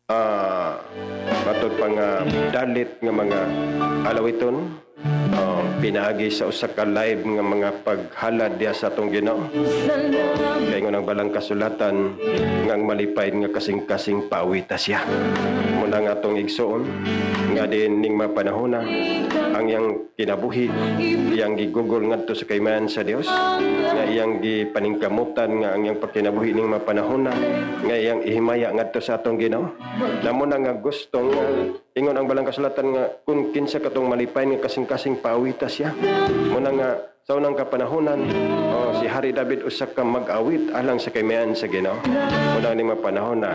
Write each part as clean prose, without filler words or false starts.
ah, matod pa nga dalit nga mga alawiton, pinaagi sa usa ka live nga mga paghalad diha sa atong Ginoo. Kay ngunang balang kasulatan nga ang malipay nga kasing-kasing pawita siya. Muna nga atong igsuon nga din ning mapanahona ang iyang kinabuhi, iyang gigugol ngadto sa kaymanan sa Dios, nga iyang gipaningkamutan nga ang iyang pagkinabuhi ning mapanahona, nga iyang ihimaya ngadto sa atong Ginoo. Namo na nga gustong ingon ang balang kasulatan nga kung kinsa katong malipay nga kasing-kasing paawita siya. Muna nga sa unang kapanahonan, si Hari David usa ka mag-awit alang sa kaymayan sa Ginoo. Muna ni mapanahon na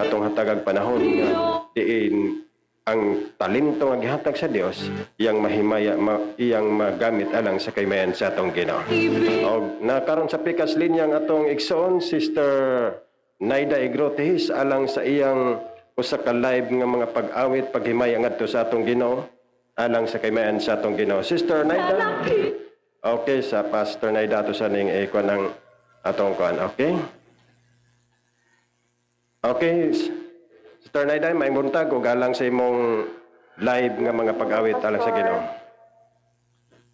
atong hatagag panahon nga diin ang talento nga gihatag sa Dios iyang mahimaya iyang magamit alang sa kaymayan sa atong Ginoo. Og nakaron sa pikas linya ang atong igsoon Sister Naida Igrotehis alang sa iyang usa ka live nga mga pag-awit paghimaya ngadto sa atong Ginoo alang sa kaymayan sa atong Ginoo. Sister Naida. Okay, sa Pastor Naida to sa ning kuan ang atong kuan. Okay? Okay. Sister Naida, may buntag o galang sa imong live nga mga pag-awit alang sa Ginoo.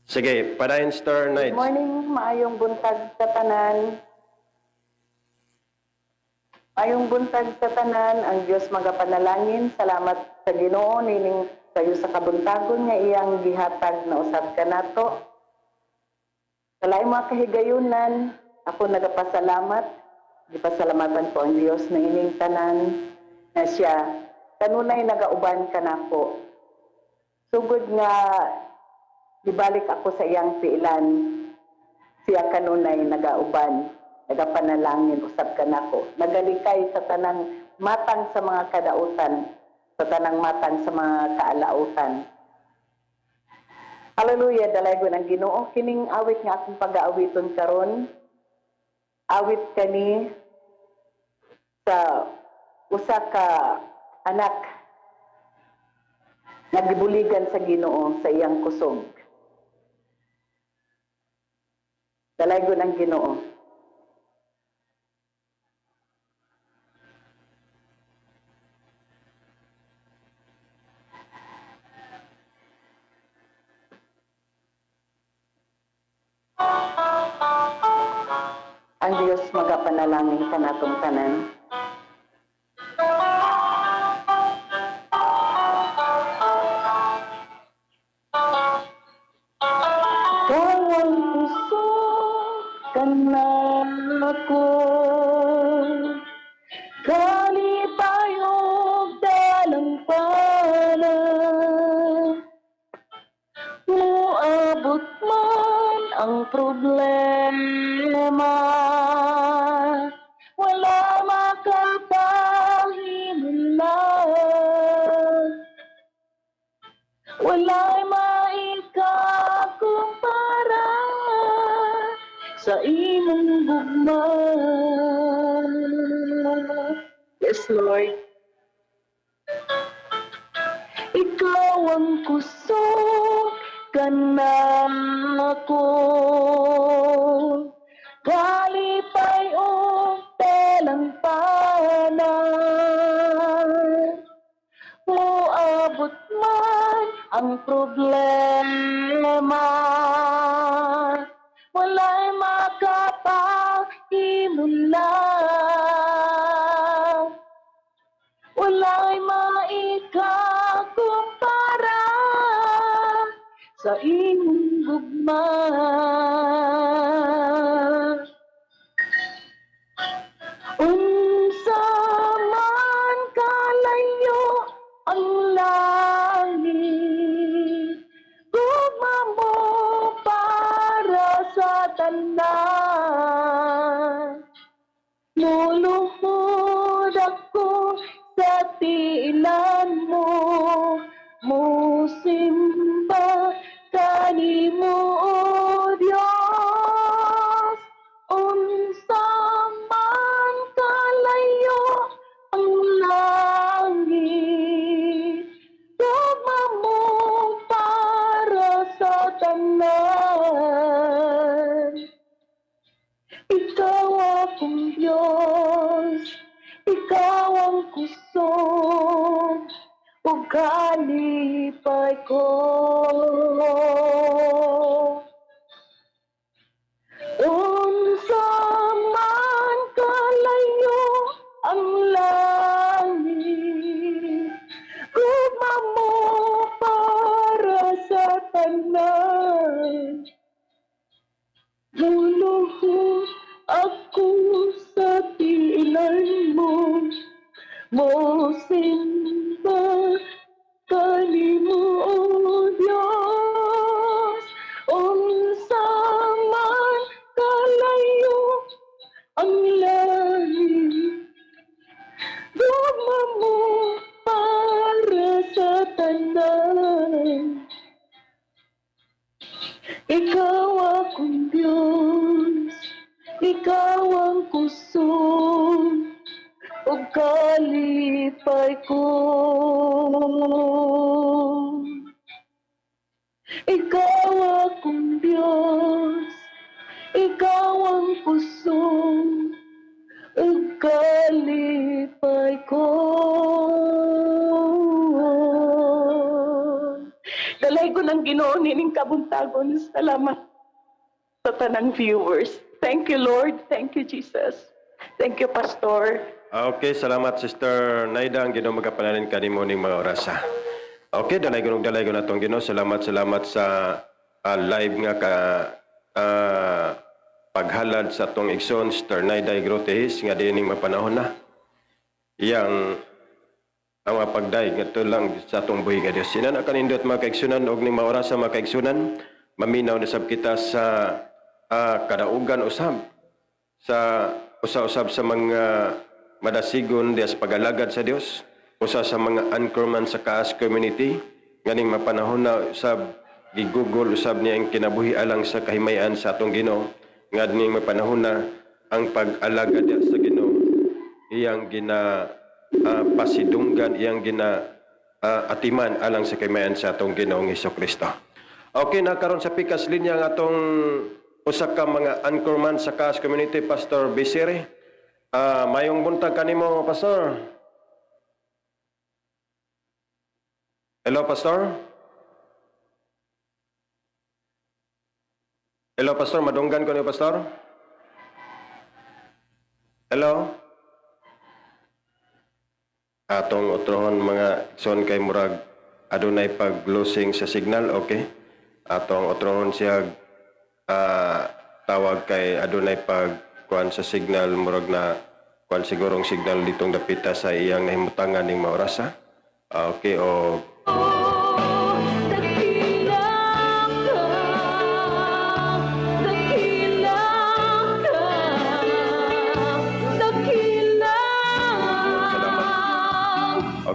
Sige, padayon Sister Naida. Good morning, maayong buntag sa tanan. Maayong buntag sa tanan, ang Dios magapanalangin. Salamat sa Ginoo nining kayo sa kabuntagon nga iyang gihatag na usab kanato. Sa laing mga kahigayunan, ako nagapasalamat. Gipasalamatan ko ang Dios na ining tanan na siya kanunay nagauban kanako. Sugod nga gibalik ako sa iyang piilan, siya kanunay nagauban, nagapanalangin usab kanako. Nagalikay sa tanang matang sa mga kadautan, sa tanang matang sa mga kaalautan. Hallelujah, dalaygon ang Ginoo. Kining awit nga akong pag-aawiton karon, awit kani sa usa ka anak nagibuligan sa Ginoo sa iyang kusog. Dalaygon ang Ginoo. Ang Dios magapanalangin kanatong tanan. Kawang puso kanako, kalipayog dalampana, muabot man ang problema, wala makapahimulan, wala'y maikakumpara sa imong gugma. Yes, Lord. Ikaw ang kusog kanako, kalipay o telang panan, muabot man ang problema, wala'y makapahimulan, wala'y maikakumpara sa imong gugma. Unsa man kalayo ang langit, gugma mo para sa tanan. Luluhod ako sa tiilan mo, musimba kanimo o Dios. Unsa man kalayo ang langit, gugma mo para sa tanan. Ikaw akong Diyos, kalipay ko. Unsa man kalayo ang langit, gugma mo para sa tanan. Luluhod ako sa tiilan mo, mosimba kanimo, O Diyos. Unsa man kalayo ang langit, gugma mo para sa tanan. Ikaw akong Diyos, ikaw ang kusog o kalipay ko. Ikaw akong Diyos, ikaw ang kusog o kalipay ko. Dalay ko ng Ginoo nining kabuntagon. Salamat sa tanang viewers. Thank you, Lord. Thank you, Jesus. Thank you, Pastor. Okay, salamat Sister Naida. Ang Ginoo magapananin kanimo ning mga orasa. Okay, dalay ko na tong Ginoo. Salamat sa live nga ka paghalad sa tong igsoon Sister Naida Grotehis nga dining mapanahon na. Yang ang mga pagdaig nga lang sa atong buhi nga Dios. Sinana kanindot mga kaigsunan og ning mga orasa mga kaigsunan, maminaw na sab kita sa kadaugan usab sa usa-usab sa mga madasigon diya sa pag-alagad sa Dios, usa sa mga anchorman sa Kaas community nganing mapanahon na usab gigugol usab niya ang kinabuhi alang sa kahimayan sa atong Ginoo nga ning mapanahon na ang pag-alagad diya sa Ginoo iyang pasidunggan, iyang atiman alang sa kahimayan sa atong Ginoong Hesukristo. Okay, nakaroon sa pikas linya nga atong usa ka mga anchorman sa Kaas community, Pastor Bisiri. Mayong buntag kanimo, Pastor. Hello, Pastor. Hello, Pastor. Madunggan ko niyo, Pastor. Hello. Atong utrohon mga son kay murag adunay pag-losing sa signal, okay? Atong utrohon siya tawag kay adunay pagkuan sa signal, murag na kuan sigurong signal ditong dapita sa iyang nahimutangan ning maorasa. Okay, o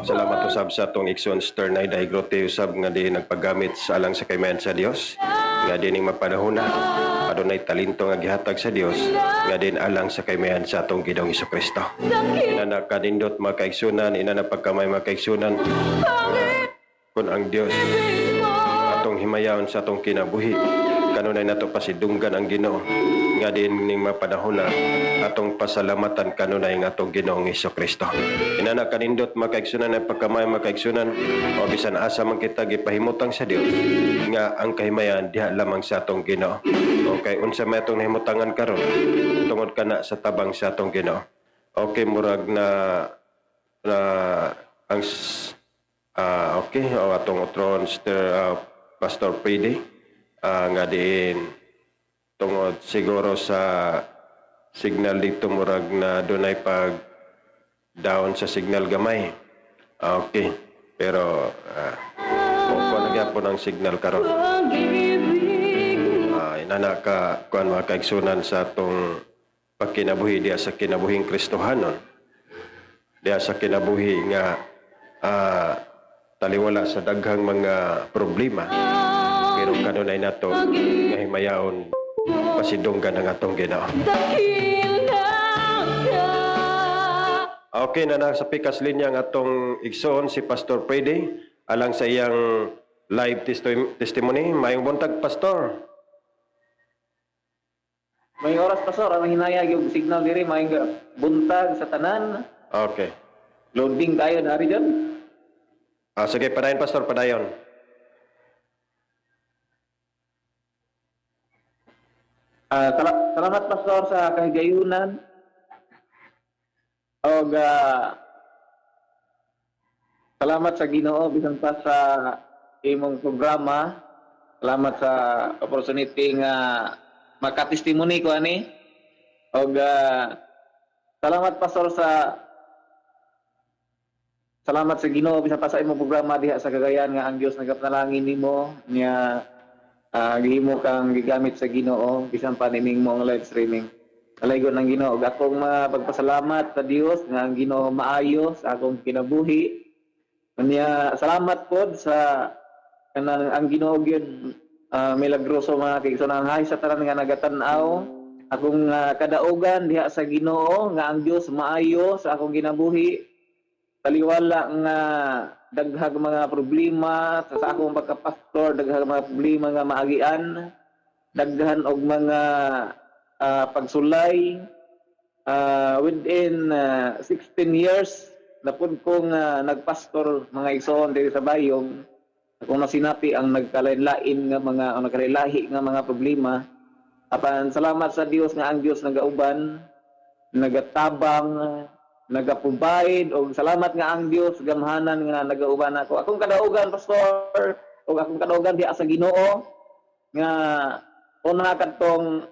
salamat usab sa atong igsoon Sister Naida Grote usab nga di nagpagamit sa alang sa kaymayan sa Dios nga dining mapanahona adunay talento nga gihatag sa Dios nga din alang sa kaymayan sa atong Ginoong Hesukristo. Inana kanindot mga kaigsunan, inana pagkamay mga kaigsunan, kun ang Dios atong himayaon sa atong kinabuhi kanunay nato pasidunggan ang Ginoo nga din ning mapanahona atong pasalamatan kanunay nga atong Ginoong Hesukristo. Inana kanindot mga kaigsunan ay pagkamay mga kaigsunan o bisan asa man kita gipahimutang sa Dios nga ang kahimayan diha lamang sa atong Ginoo. Okay, unsa may atong nahimutangan karon tungod kana sa tabang sa atong Ginoo. Okay, murag na ang okay, o atong utron Pastor Pridi nga diin tungod siguro sa signal dito murag na dunay pag down sa signal gamay. Okay, pero kung nagyapon ang signal karon. Inana ka kuan mga kaigsunan sa atong pagkinabuhi diya sa kinabuhing Kristohanon. Diya sa kinabuhi nga taliwala sa daghang mga problema. Pero kanunay nato nga himayaon pasidunggan ang atong Ginoo. Okay na sa pikas linya ang atong igsoon si Pastor Prede alang sa iyang live testimony. Mayong buntag, Pastor. May oras Pastor, ang hinayag yung signal diri, may buntag sa tanan. Okay. Loading tayo na rin dyan. Sige, padayon, Pastor, padayon. Salamat pastor sa kahigayunan og salamat sa Ginoo bisan pa sa imong programa. Salamat sa opportunity nga makatestimony ko ani. Og salamat pastor salamat sa Ginoo bisan pa sa imong programa diha sa Cagayan nga ang Dios nagapanalangin nimo niya gihimo kang gigamit sa Ginoo bisan pa nining mong live streaming. Alaygon ng Ginoo ug akong pagpasalamat sa Dios nga ang Ginoo maayo sa akong kinabuhi. Kanya salamat pod sa kanang ang Ginoo gyud milagroso mga kaigsunan hay sa tanan nga nagatan-aw akong kadaugan diha sa Ginoo nga ang Dios maayo sa akong kinabuhi. Taliwala nga daghag mga problema sa akong pagkapastor, daghag mga problema nga maagian, daghan og mga pagsulay within 16 years na pud kong nagpastor mga igsoon diri sa bayong akong nasinapi ang nagkalain-lain nga mga nagkalahi nga mga problema. Apan salamat sa Dios nga ang Dios nagauban, nagatabang, nagaprovide og salamat nga ang Dios gamhanan nga nagauban ako. Akong kadaugan pastor og akong kadaugan diha sa Ginoo nga una kadtong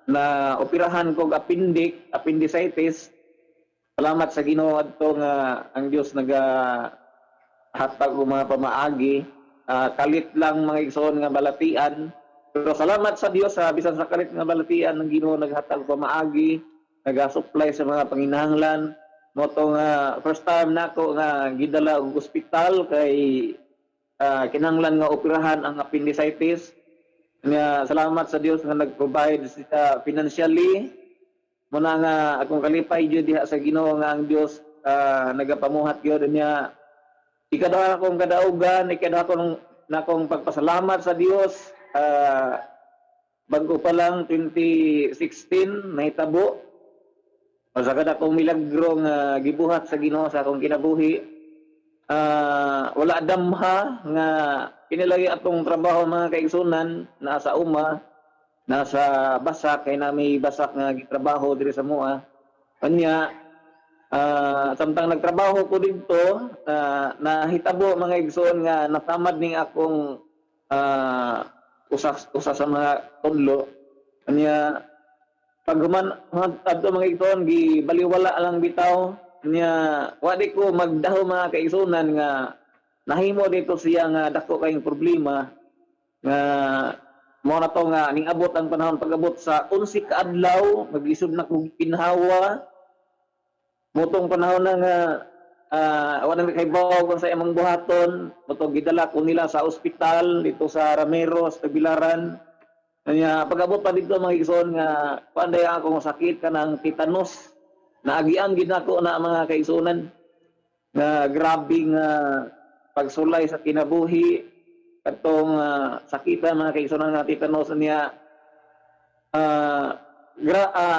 na operahan ko appendicitis. Salamat sa Ginoo adto nga ang Dios hatag og mga pamaagi. Kalit lang mga igsoon nga balatian. Pero salamat sa Dios sa bisan sa kalit nga balatian ang Ginoo naghatag og pamaagi, naga-supply sa mga panginahanglan. Moto nga first time nako nga gidala og ospital kay kinahanglan nga operahan ang appendicitis. Nga salamat sa Dios nga nag-provide financially. Muna nga akong kalipay jud diha sa Ginoo nga ang Dios nagapamuhat gyud niya. Ikadaw akong kadaugan, ikadaw akong pagpasalamat sa Dios. Bago pa lang 2016 nahitabo. Sa akong milagro nga gibuhat sa Ginoo sa akong kinabuhi. Wala damha nga kinilagi atong trabaho mga kaigsunan nasa nasa basak kay nami basak nga gitrabaho diri sa mua. Kanya samtang nagtrabaho ko didto nahitabo mga igsoon nga natamad ning akong usa sa mga tudlo. Kanya paghuman adto mga igsoon gibaliwala lang bitaw niya wadi ko magdaho mga kaigsunan nga nahimo dito siya nga dako kayong problema nga mo na to nga ning abot ang panahon pag-abot sa 11 ka adlaw maglisod na kog pinhawa motong panahon na nga wala na kay bawog sa imong buhaton motong gidala ko nila sa ospital dito sa Rameros Tagbilaran. Kanya pag-abot pa dito mga igsoon nga panday ako sakit kanang tetanus. Naagian gid nako na mga kaigsunan nga grabe nga pagsulay sa kinabuhi katong sakitan mga kaigsunan nga tetanus niya.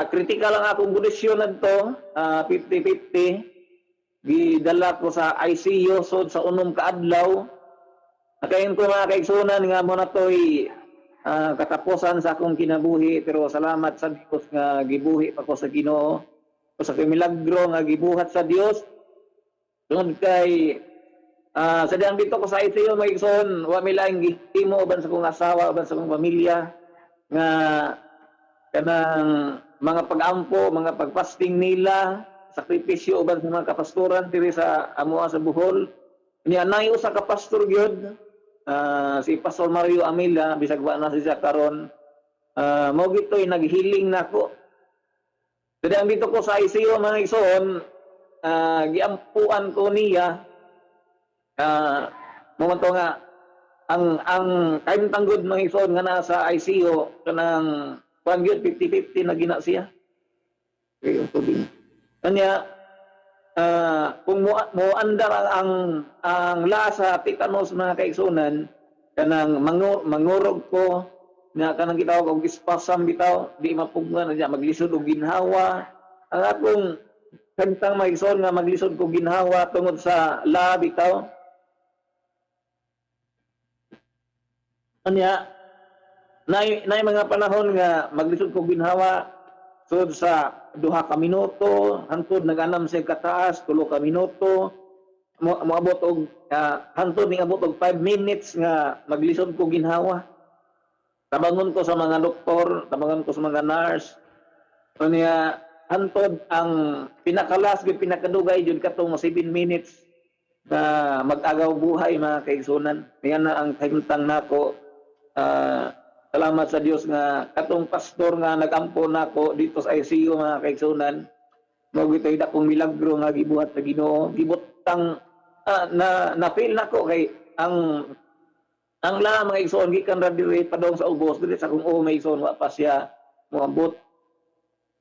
Critical ang akong kondisyon adto 50-50 gidala ko sa ICU sud sa unom ka adlaw. Nakain ko mga kaigsunan nga mo na toy katapusan sa akong kinabuhi pero salamat sa Dios nga gibuhi pa ko sa Ginoo. Sa milagro nga gibuhat sa Dios tungod kay sa diyang dito ko sa ICU mga igsoon wa mi laing gihimo uban sa kong asawa uban sa kong pamilya nga kanang mga pag-ampo mga pagpasting nila sakripisyo uban sa mga kapastoran diri sa amoa sa Bohol niya nay usa ka pastor gyud si Pastor Mario Amila bisag wa na siya karon mo gitoy naghiling nako. Jadi ang dito ko sa ICU mga igsoon, giampuan ko niya, momento nga, ang time tanggod mga igsoon nga nasa ICU, kanang 50-50 na gina siya. Kanya, kung mo andar ang lasa tetanus mga kaigsunan, kanang mangurog ko, nga kanang gitawag og spasm bitaw di mapugnan na maglisod og ginhawa ang akong kantang maigsoon nga maglisod ko ginhawa tungod sa bitaw anya nay mga panahon nga maglisod ko ginhawa sud sa 2 ka minuto hangtod naganam sa kataas 3 ka minuto moabot og hangtod ning abot og 5 minutes nga maglisod ko ginhawa. Tabangon ko sa mga doktor, tabangon ko sa mga nurse. Unya hantod ang pinakalas gyud pinakadugay jud katong 7 minutes na mag-agaw buhay mga kaigsunan. Yan na ang kahimtang nako. Salamat sa Dios nga katong pastor nga nagampo nako dito sa ICU mga kaigsunan. Mao gitoy dakong milagro nga gibuhat sa Ginoo. Gibutang na feel nako kay ang la mga igsoon gikan ra diri padong sa ubos diri sa kung may igsoon wa pa siya moabot.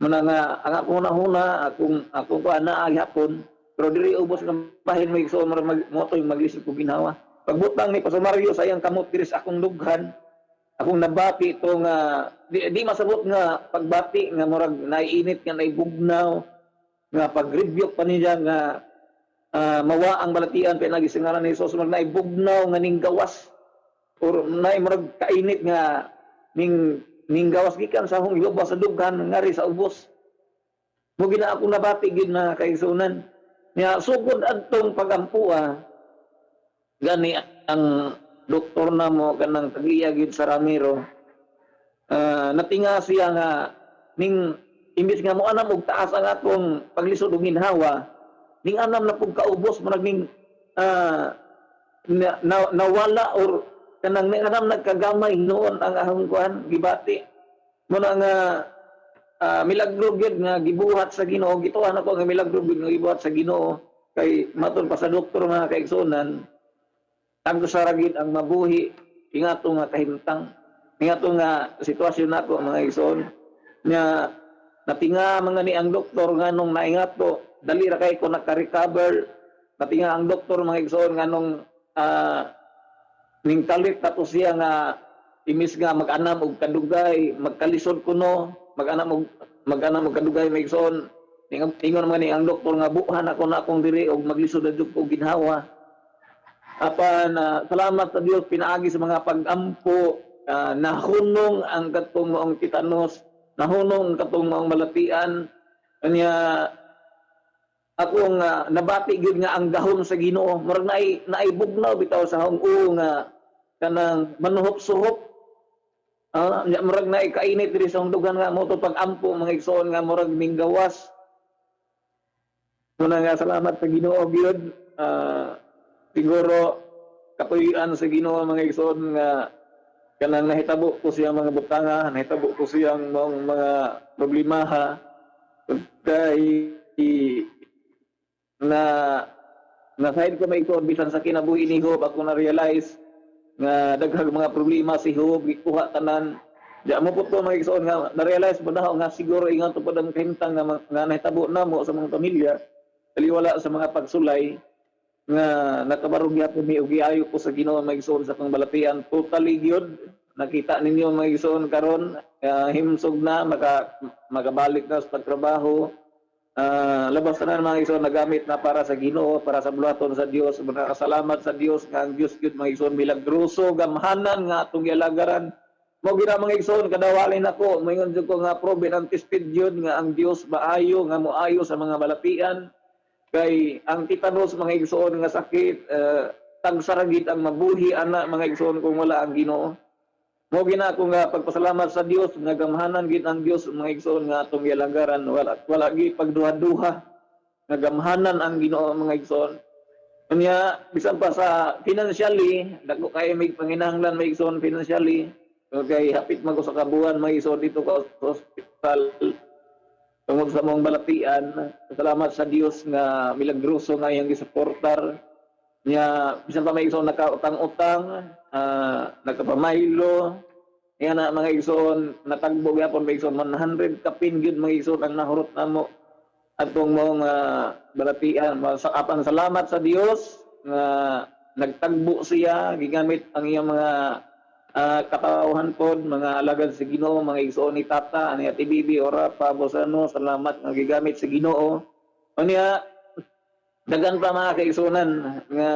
Muna nga ang akong nahuna akong kuana hapon pero diri ubos ng bahin may igsoon mo toy maglisod ko ginawa. Pagbutang ni Pastor Mario sayang kamot diri sa akong lughan. Akong nabati ito nga di masabot nga pagbati nga murag naiinit nga naibugnaw nga pag-review pa niya nga mawa ang balatian pa nagisingaran ni Jesus murag naibugnaw nga ning gawas or nay murag kainit nga ning gawas gikan sa hong lubas sa dughan ngari sa ubos. Mo gina ako nabati gid na kaigsunan. Nya sugod adtong pagampuan gani ang doktor na mo kanang tagiya gid sa Ramiro. Natinga siya nga ning imbis nga mo anam og taas ang atong paglisod og ginhawa, ning anam na pug kaubos murag ning nawala or kanang anam nagkagamay noon ang ahong kuan gibati. Muna nga milagro gyud nga gibuhat sa Ginoo, gituan ako nga milagro gyud nga gibuhat sa Ginoo kay matud pa sa doktor mga kaigsunan. Ang saragid ang mabuhi ingato nga kahimtang ingato nga sitwasyon nako mga igsoon nya natinga mga ni ang doktor nganong naingato dali ra kay ko naka-recover. Natinga ang doktor mga igsoon nganong ning talit tato siya nga imis nga mag-anam og kadugay magkalisod kuno mag-anam og kadugay mga igsoon ingon man ni ang doktor nga buhan ako na akong diri og maglisod adto og ginhawa. Apan salamat sa Dios pinaagi sa mga pag-ampo nahunong ang katong maong titanos nahunong katong maong malatian kanya akong nabati gyud nga ang gahom sa Ginoo murag naibugnaw bitaw sa hong nga kanang manuhop-suhop murag kainit diri sa dugan nga mo to pag-ampo mga igsoon nga murag ning gawas. Muna nga salamat sa Ginoo gyud siguro katuyan sa Ginoo mga igsoon nga kanang nahitabo ko siya mga butanga nahitabo ko siyang mga problemaha kay na side ko may ikon bisan sa kinabuhi ni Job ako na realize nga daghang mga problema si Job gikuha tanan di mo po to mga igsoon nga na realize mo daw nga siguro ingon to padang kahimtang nga nahitabo namo sa mga pamilya taliwala sa mga pagsulay nga nakabarog gyapon mi og giayo ko sa Ginoo mga igsoon sa pangbalatian totally gyud nakita ninyo mga igsoon karon himsog na makabalik na sa pagtrabaho. Labas na mga igsoon nagamit na para sa Ginoo, para sa bulaton sa Dios. Salamat sa Dios nga ang Dios gyud mga igsoon milagroso gamhanan nga atong gialagaran. Mo gina mga igsoon kadawalin ako, moingon jud ko nga proven and tested gyud nga ang Dios maayo nga moayo sa mga balatian. Kay ang titanos mga igsoon nga sakit tagsaragit ang mabuhi ana mga igsoon kung wala ang Ginoo. Mo gina ko nga pagpasalamat sa Dios nga gamhanan gid ang Dios mga igsoon nga atong gialagaran wala gi pagduha-duha nga gamhanan ang Ginoo mga igsoon. Unya bisan pa sa financially dako kay may panginahanglan mga igsoon financially kay hapit man ko sa kabuhan mga igsoon dito ka sa hospital tungod sa mong balatian. Salamat sa Dios nga milagroso nga iyang gisuportar niya bisan pa may igsoon nakautang-utang nagkapamaylo yan na mga igsoon natagbo gyapon mga igsoon 100 kapin gyud mga igsoon ang nahurot namo atong mong balatian. Apan salamat sa Dios nga nagtagbo siya gigamit ang iyang mga katawhan pod mga alagad sa Ginoo mga igsoon ni Tata ani Ate Bibi ora pa bosano salamat nga gigamit sa Ginoo. Unya dagan pa mga kaigsunan nga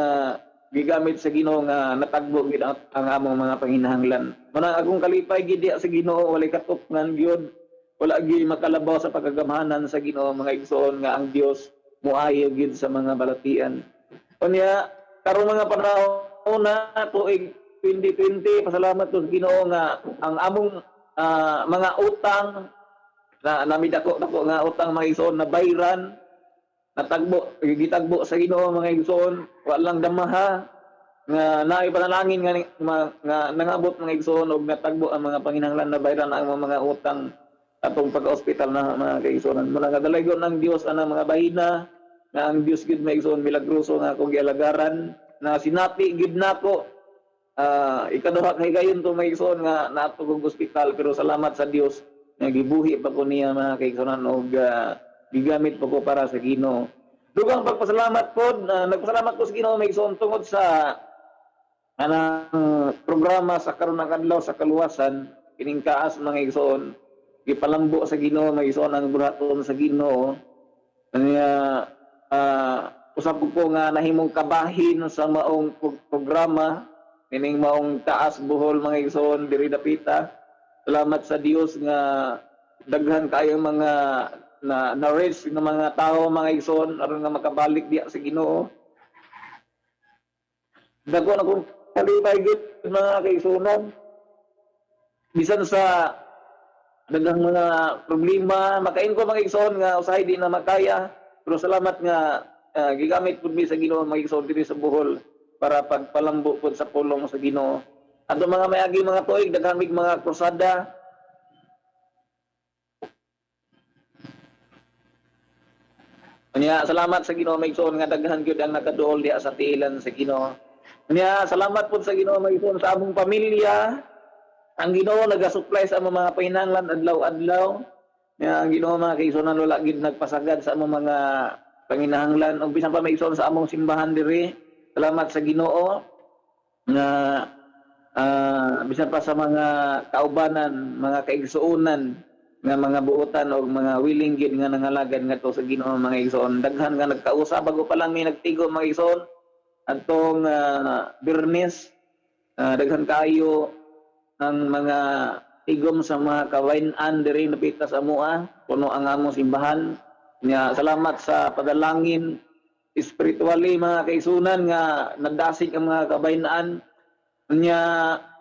gigamit sa Ginoo nga natagbo gid ang among mga panginahanglan. Muna akong kalipay gid diha sa Ginoo, walay katupngan gyud, wala gyud makalabaw sa pagkagamhanan sa Ginoo mga igsoon nga ang Dios muayo gyud sa mga balatian. Unya karong mga panahon na tuig 2020, pasalamat ko sa Ginoo nga ang among mga utang na namidako nga utang mga igsoon na bayran gitagbo sa Ginoo mga igsoon, walang damaha nga naay panalangin nga nangabot mga igsoon og natagbo ang mga panginahanglan na bayran ang mga utang atong pag-ospital na mga kaigsoon. Mula nga dalaygon ng Dios ang mga bahina nga ang Dios gid mga igsoon milagroso nga akong gialagaran na sinapi gid nako ikaduha kay gayon to mga igsoon nga nato kog ospital, pero salamat sa Dios nga gibuhi pa ko niya mga kaigsoon og gigamit po ko para sa Ginoo. Dugang pagpasalamat po, nagpasalamat ko sa Ginoo may igsoon tungod sa programa sa karon nga adlaw sa kaluwasan, kining kaas mga igsoon, gipalambo sa Ginoo mga igsoon ang buraton sa Ginoo. Kanya usab ko nga nahimong kabahin sa maong programa, kining maong taas buhol mga igsoon diri dapita. Salamat sa Dios nga daghan kayo mga na-raise ng mga tao mga igsoon aron nga makabalik diya sa Ginoo. Dako na kung kalipay gid mga kaigsunan. Bisan sa daghang mga problema, makain ko mga igsoon nga usahay di na makaya, pero salamat nga gigamit pud mi sa Ginoo mga igsoon diri sa Bohol para pagpalambo pud sa pulong sa Ginoo. Ato mga mayagi mga tuig daghang mga krusada. Kanya salamat sa Ginoo may igsoon nga daghan gyud ang nakaduol diha sa tiilan sa Ginoo. Kanya salamat pud sa Ginoo may igsoon sa among pamilya. Ang Ginoo nagasupply sa among mga pahinanglan adlaw-adlaw. Kanya ang Ginoo mga kaigsunan wala gid nagpasagad sa among mga panginahanglan ug bisan pa may igsoon sa among simbahan diri. Salamat sa Ginoo nga bisan pa sa mga kaubanan, mga kaigsuonan nga mga buotan o mga willing gid nga nangalagad ngadto sa Ginoo mga igsoon. Daghan nga nagkausab bago pa lang may nagtigo mga igsoon adtong Biyernes. Daghan kayo ang mga tigom sa mga kawain-an diri napita sa amoa, puno ang among simbahan. Nya salamat sa padalangin spiritually mga kaigsunan nga nagdasig ang mga kabaynaan. Nya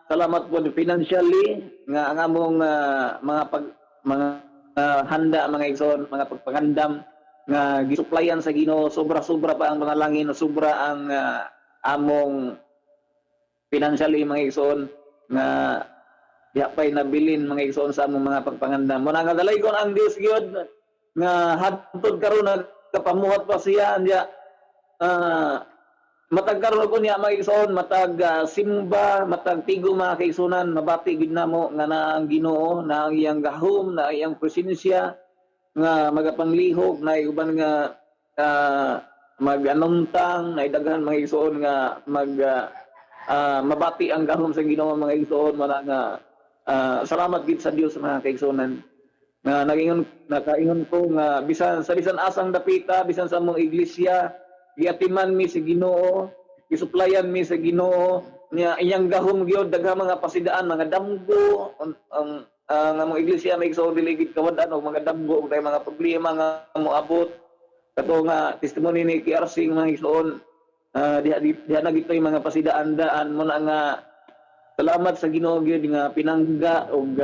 salamat po financially nga ang among mga handa mga igsoon, mga pagpangandam nga gisuplayan sa Ginoo, sobra-sobra pa ang panalangin, sobra ang among financially mga igsoon nga diha pay nabilin mga igsoon sa among mga pagpangandam. Muna nga dalaygon ang Dios gyud nga hadtod karon nagkapamuhat pa siya andya matag karon ko niya mga igsoon, matag simba, matag tigo mga kaigsunan, mabati gid namo nga na ang Ginoo na ang iyang gahom, na iyang presensya nga magapanglihok na uban nga mag-anuntang na daghan mga igsoon nga mabati ang gahom sa Ginoo mga igsoon. Wala nga salamat gid sa Dios mga kaigsunan nga nakaingon ko nga bisan asang dapita, bisan sa among iglesia giatiman mi sa Ginoo, gisuplayan mi sa Ginoo, niya iyang gahom gyud daghang mga pasidaan, mga damgo ang among iglesia may igsoon dili gid kawadan og mga damgo ug mga problema nga moabot. Kato nga testimony ni KRC mga igsoon, diha na gitoy mga pasidaan daan mo na nga salamat sa Ginoo gyud nga pinangga og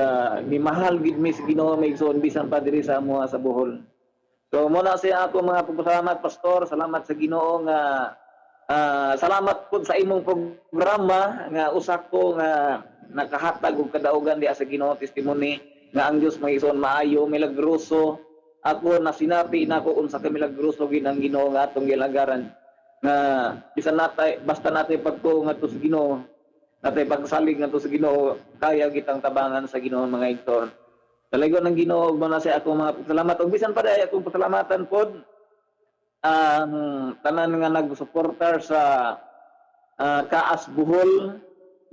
ni mahal gid mi sa Ginoo may igsoon bisan pa diri sa amo sa Bohol. So muna siya ako mga pagpasalamat pastor, salamat sa Ginoo nga salamat pud sa imong programa nga usak ko nga nakahatag og kadaugan diha sa Ginoo testimony nga ang Dios may igsoon maayo, milagroso. Ako na sinapi nako unsa ka milagroso gid ang Ginoo nga atong gilagaran. Nga bisan natay basta natay pagtuo ngadto sa Ginoo, natay pagsalig ngadto sa Ginoo, kaya gitang tabangan sa Ginoo mga igsoon. Talaga ng Ginoo mo na sa ako mga pasalamat. Ug bisan pa dai akong pasalamatan pod ang tanan nga nagsuportar sa Kaas Bohol,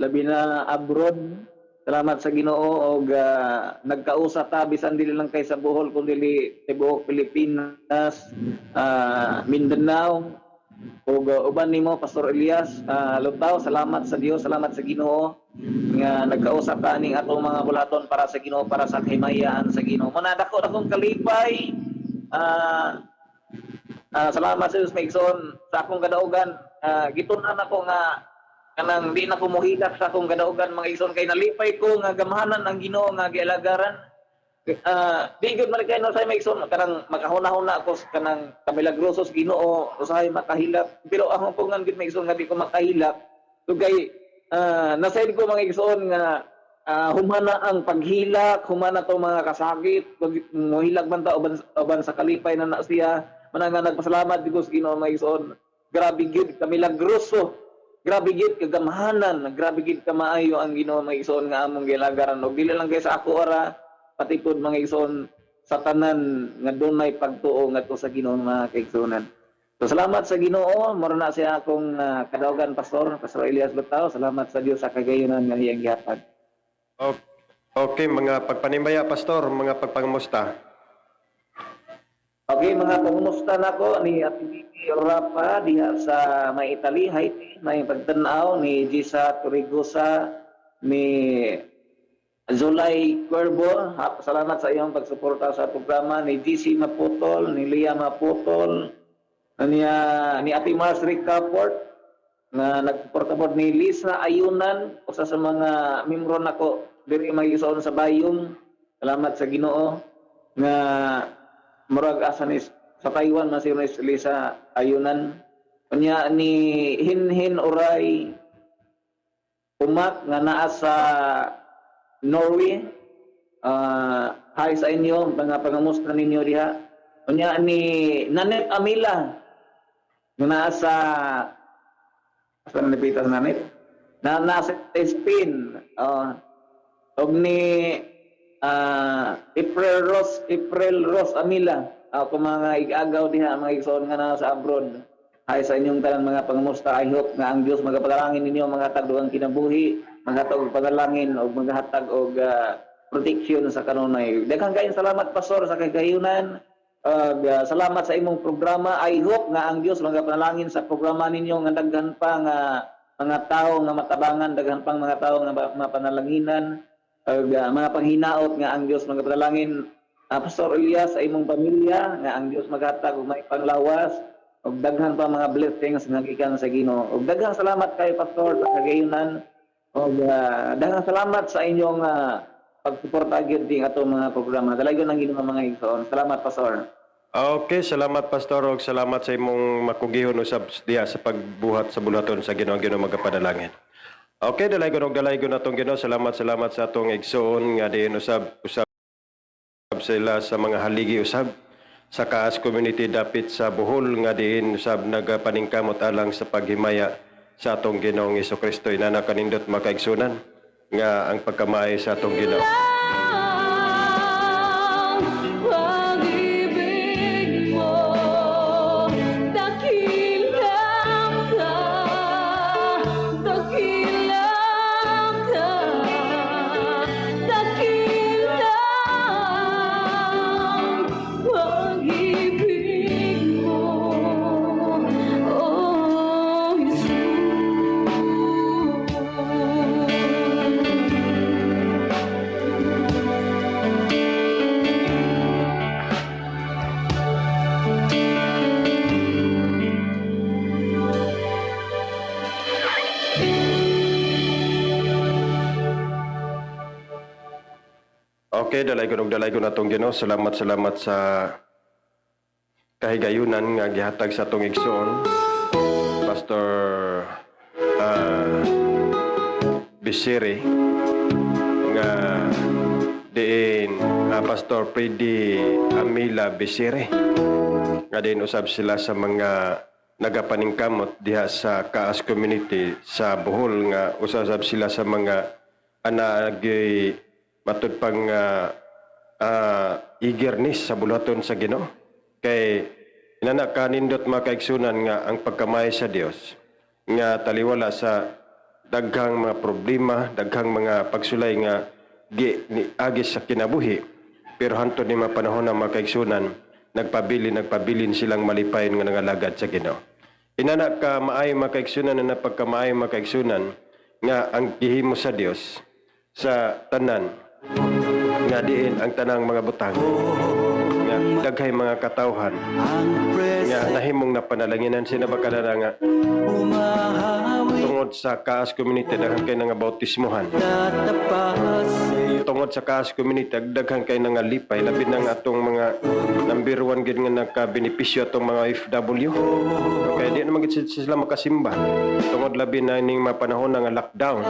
labi na abroad. Salamat sa Ginoo og nagkausap ta bisan dili lang kay sa Bohol kundi tibuok Pilipinas, Mindanao. ug uban nimo Pastor Elias, Lutaw, salamat sa Dios, salamat sa Ginoo nga nagkausap ka ning atong mga bulaton para sa Ginoo, para sa kahimayaan sa Ginoo. Muna dako akong kalipay. Salamat sa Diyos maigsoon sa akong kadaugan. Gitun-an ako nga kanang di na ko mohilak sa akong kadaugan mga igsoon kay nalipay ko nga gamahanan ang Ginoo nga gialagaran. Di gud man kay no sa maigsoon kanang makahuna-huna ako sa kanang kamilagrosos Ginoo usahay makahilak. Pero ako po nga gid maigsoon nga di ko makahilak. Tugay nasayd ko mga igsoon nga humana ang paghilak, humana to mga kasakit, mohilak man ta uban sa kalipay na na siya. Manang nagpasalamat di ko sa Ginoo mga igsoon. Grabe gid kamilagroso. Grabe gid kagamahanan, grabe gid kamaayo ang Ginoo mga igsoon nga among gilagaran. Og dili lang kay sa ako ara pati pod mga igsoon sa tanan nga dunay pagtuo ngadto sa Ginoo mga kaigsoonan. So salamat sa Ginoo, mura na siya akong kadaugan Pastor Elias Lutaw. Salamat sa Dios sa kagayunan nga iyang gihatag. Okay, mga pagpanimaya, Pastor, mga pagpangamusta. Okay, mga pangumusta nako ni Ate Vicky Orapa diha sa may Italy, Haiti, may pagtanaw ni Gisa Turigosa, ni Zulay Cuervo. Salamat sa iyong pagsuporta sa programa ni GC Maputol, ni Lia Maputol, ni Ate Mars Ricaport, na nagsuporta po ni Lisa Ayunan, usa sa mga membro nako diri magisoon sa Bayong. Salamat sa Ginoo nga murag asa ni sa Taiwan na si Lisa Ayunan. Unya ni Hinhin Uray Umak nga naa sa Norway. Hi sa inyo, mga pangamusta ninyo diha. Unya ni Nanet Amila nga naa sa saan napitas Nanet? Na nasa Spain. Og ni April Rose Amila. Ako mga igagaw diha, mga igsoon nga naa sa abroad. Hi sa inyong tanan mga pangamusta. I hope nga ang Dios magapadalangin ninyo mga tagduang kinabuhi, maghatag og pagalangin o maghatag og protection sa kanunay. Daghang kayong salamat Pastor sa kagayunan. Salamat sa imong programa. I hope nga ang Dios magapadalangin sa programa ninyo nga daghan pa nga mga tao nga matabangan, daghan pang mga tao nga mapanalanginan, mga panghinaot nga ang Dios magapadalangin. Pastor Elias sa imong pamilya nga ang Dios maghatag og may panglawas og daghan pa mga blessings nga gikan sa Ginoo. Og daghang salamat kay Pastor sa kagayunan. Og daghang salamat sa inyong pagsuporta gyud ding ato mga programa. Dalagon ang Ginoo mga igsoon. Salamat Pastor. Okay, salamat Pastor, og salamat sa imong makugihon usab diha sa pagbuhat sa bulaton sa Ginoo magapadalangin. Okay, dalaygon atong Ginoo. Salamat sa atong igsoon nga diin usab sila sa mga haligi usab sa Kaas Community dapit sa Bohol nga diin usab nagapaningkamot alang sa paghimaya sa atong Ginoong Hesukristo. Inana kanindot makaigsunan nga ang pagkamay sa atong Ginoo. Pag-ibig mo, dakilang ka, dakilang ka, dakilang pag-ibig mo, oh Okay, dalaygon atong Ginoo. Salamat sa kahigayunan nga gihatag sa atong igsoon. Pastor Bisiri nga diin Pastor Freddy Amila Bisiri nga diin usab sila sa mga nagapaningkamot diha sa Kaas Community sa Bohol nga usab sila sa mga anagi matud pang eagerness sa bulaton sa Ginoo. Kay inana kanindot makaigsunan nga ang pagkamay sa Dios nga taliwala sa daghang mga problema, daghang mga pagsulay nga agis sa kinabuhi. Pero hantod ni mga panahon na makaigsunan, nagpabilin silang malipayon nga nangalagad sa Ginoo. inana ka maayo makaigsunan na napagkamaayo makaigsunan nga ang gihimo sa Dios sa tanan nga diin ang tanang mga butang nga daghay mga katawhan nga nahimong napanalanginan sinabakala nga tungod sa Kaas Community daghan kay nga bautismuhan tungod sa Kaas Community daghan kay nga lipay labi na nga atong mga number 1 gid nga nagka-benepisyo atong mga OFW kaya di naman gid sila makasimba tungod labi na ning mga panahon nga lockdown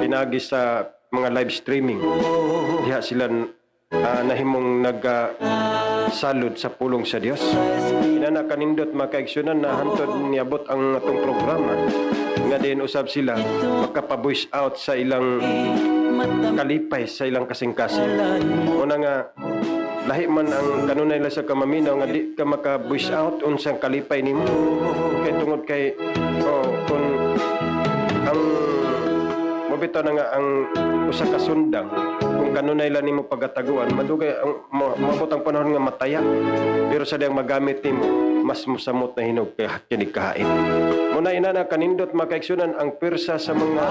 pinagi sa mga live streaming diha sila nahimong salud sa pulong sa Dios. Inana kanindot makaigsunan na hantod niabot ang atong programa nga din usab sila makapabuish out sa ilang kalipay sa ilang kasing-kasing. Una nga lahi man ang kanunay lang sa kamaminaw nga di ka makabuish out unsang kalipay nimo kay tungod kay kung ang mabitaw na nga ang usa ka sundang kung kanunay lang nimo pagataguan madugay ang mabot ang panahon nga mataya pero sa diyang magamit nimo mas musamot na hinog kay kinikahain muna inana kanindot makaigsunan ang pwersa sa mga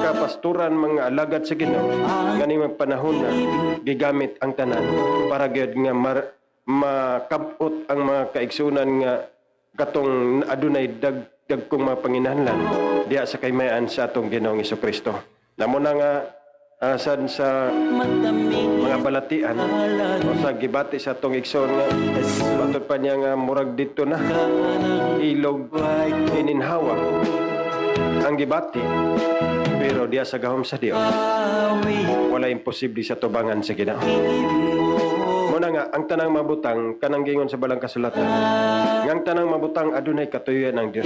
kapasturan mga alagad sa Ginoo nga nimo panahon na gigamit ang tanan para gyud nga makabot ang mga kaigsunan nga katong adunay dagkong mga panginahanglan diha sa kaymayan sa atong Ginoong Hesukristo namo na nga asan sa mga balatian o sa gibati sa atong igsoon nga patod pa niya nga murag dito na ilog ininhawa ang gibati pero diya sa gahom sa Dios wala imposible sa tubangan sa Ginoo. Muna nga ang tanang mabutang kanang gingon sa balang kasulatan nga ang tanang mabutang adunay katuyoan ang Dios.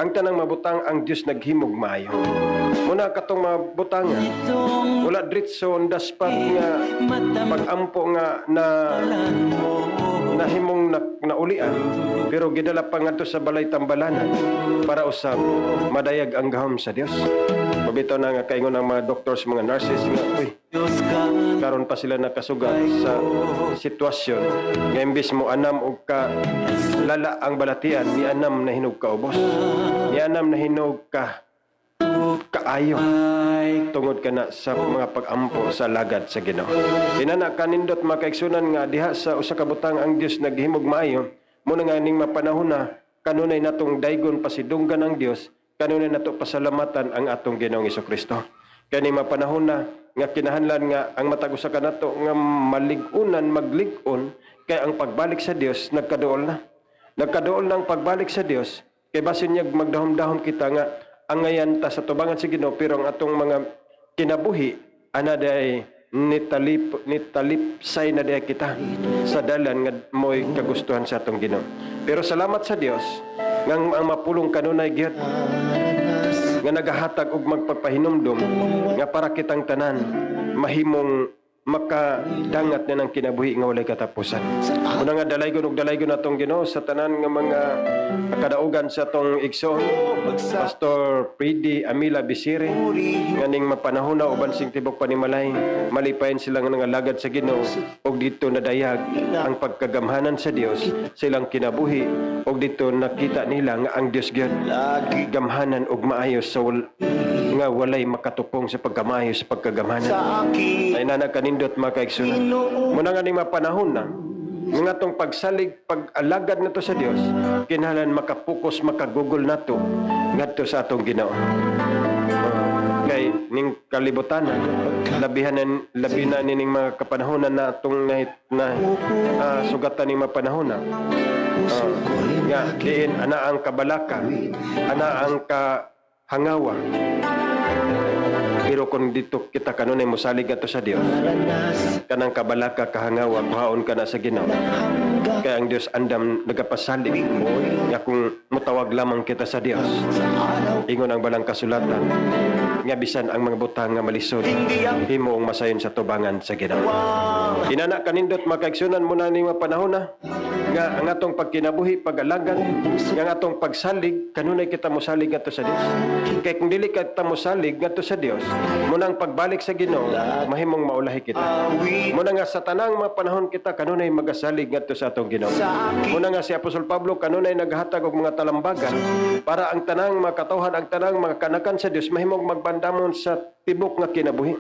Ang tanang mabutang ang Dios naghimog maayo. Muna katong mabutang wala diretso on the spot nga pag-ampo nga nahimong naulian pero gidala pa ngadto sa balay tambalanan para usab madayag ang gahom sa Dios. Mabitaw na nga kaingon ang mga doctors, mga nurses nga karon pa sila nakasugat sa sitwasyon nga imbis mo anam og ka lala ang balatian ni anam na hinog ka ubos ni anam na hinog ka kaayo tungod ka na sa mga pag-ampo sa lagad sa Ginoo. Inana kanindot makaigsunan nga diha sa usa ka butang ang Dios naghimog maayo muna nga ning mapanahon na kanunay natong daygon pasidunggan ang Dios kanunay nato pasalamatan ang atong Ginoong Hesukristo. Kani mapanahon na nga kinahanglan nga ang matag usa kanato nga malig-unan maglig-on kay ang pagbalik sa Dios nagkaduol na. Nagkaduol ng pagbalik sa Dios kay basin niya magdahom-dahom kita nga angayan ta sa tubangan sa Ginoo pero ang atong mga kinabuhi ana day nitalipsay na day kita sa dalan nga moy kagustuhan sa atong Ginoo. Pero salamat sa Dios nga ang mapulong kanunay gyud nga nagahatag og magpapahinumdom nga para kitang tanan mahimong makadangat na ng kinabuhi nga walay katapusan. Una nga dalaygon atong Ginoo sa tanan nga mga kadaugan sa atong igsoon Pastor Pridi Amila Bisire nga ning mapanahon na uban sing tibok panimalay malipayon sila nga lagad sa Ginoo og dito nadayag ang pagkagamhanan sa Dios sa ilang kinabuhi og dito nakita nila nga ang Dios gyud gamhanan og maayos sa nga walay makatupong sa pagkamayo sa pagkagamhanan. Ay nanagkanindot makaigsunan. Muna nga ning mapanahon na nga atong pagsalig, pag-alagad nato sa Dios, kinahanglan makapokus, makagugol nato ngadto sa atong Ginoo. Kay ning kalibutan labi na ning mga kapanahonan na atong sugatan ning mapanahon na. Nga diin ana ang kabalaka, ana ang kahangawa. Pero kung dito kita kanunay mosalig ato sa Dios, kanang kabalaka kahangawa kuhaon ka na sa Ginoo. Kaya ang Dios andam nagapasalig nga kung mutawag lamang kita sa Dios. Ingon ang balang kasulatan nga bisan ang mga butang nga malisod himo ang masayon sa tubangan sa Ginoo. Inana kanindot makaigsunan mo na ning panahon na nga ang atong pagkinabuhi, pag-alagad, nga ang atong pagsalig, kanunay kita mosalig ngadto sa Dios. Kay kung dili kita mosalig ngadto sa Dios, munang pagbalik sa Ginoo, mahimong maulahi kita. Muna nga sa tanang mga panahon kita, kanunay magasalig ngadto sa atong Ginoo. Muna nga si Apostol Pablo, kanunay naghatag og mga talambagan para ang tanang mga katawhan, ang tanang mga kanakan sa Dios, mahimong magbandamon sa tibok nga kinabuhi.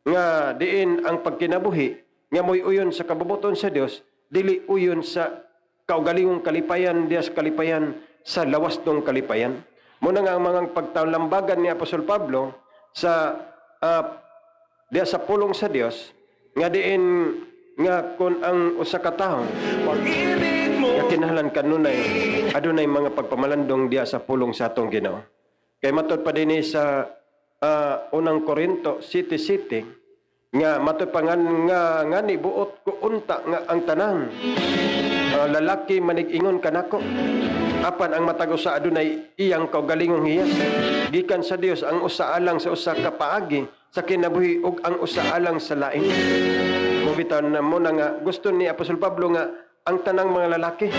Nga diin ang pagkinabuhi, nga mo'y uyon sa kabubuton sa Dios, dili uyon sa kaugalingong kalipayan, dias kalipayan sa lawas ng kalipayan. Muna nga ang mga pagtalambagan ni Apostol Pablo sa diya sa pulong sa Dios, nga diin nga kung ang usa ka tawo nga kinahanglan kanunay adunay mga pagpamalandong diya sa pulong sa atong Ginoo. Kay matud pa dinhi sa unang Korinto 7:7 nga matud pa nga ngani buot ko unta nga ang tanang lalaki manig-ingon kanako, apan ang matag usa adunay iyang kaugalingong hiyas gikan sa Dios, ang usa alang sa usa ka paagi sa kinabuhi ug ang usa alang sa lain. Mubitan na mo na nga gusto ni Apostol Pablo nga ang tanang mga lalaki,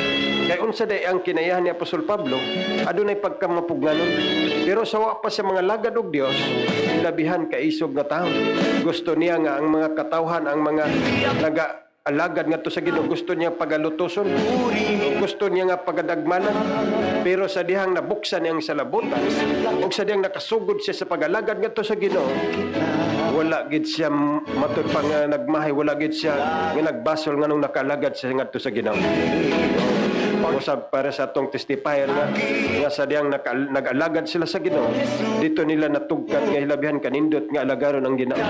kay unsa day ang kinayahan ni Apostol Pablo adunay pagkamapugnanon, pero sawa pa sa mga lagad og Dios, labihan kaisog nga tawo. Gusto niya nga ang mga katawhan, ang mga alagad ngadto sa Ginoo, gusto niya pagalutoson, gusto niya nga pagadagmanan, pero sa dihang nabuksan niyang salabutan ug sa dihang nakasugod siya sa pagalagad ngadto sa Ginoo, wala gid siya matud pa nga nagmahay, wala gid siya nga nagbasol nganong nakalagad siya ngadto sa Ginoo. Usab para sa atong testifier nga sa diyang nag-alagad sila sa Ginoo, dito nila natugkat nga hilabihan kanindot nga alagaron ang Ginoo.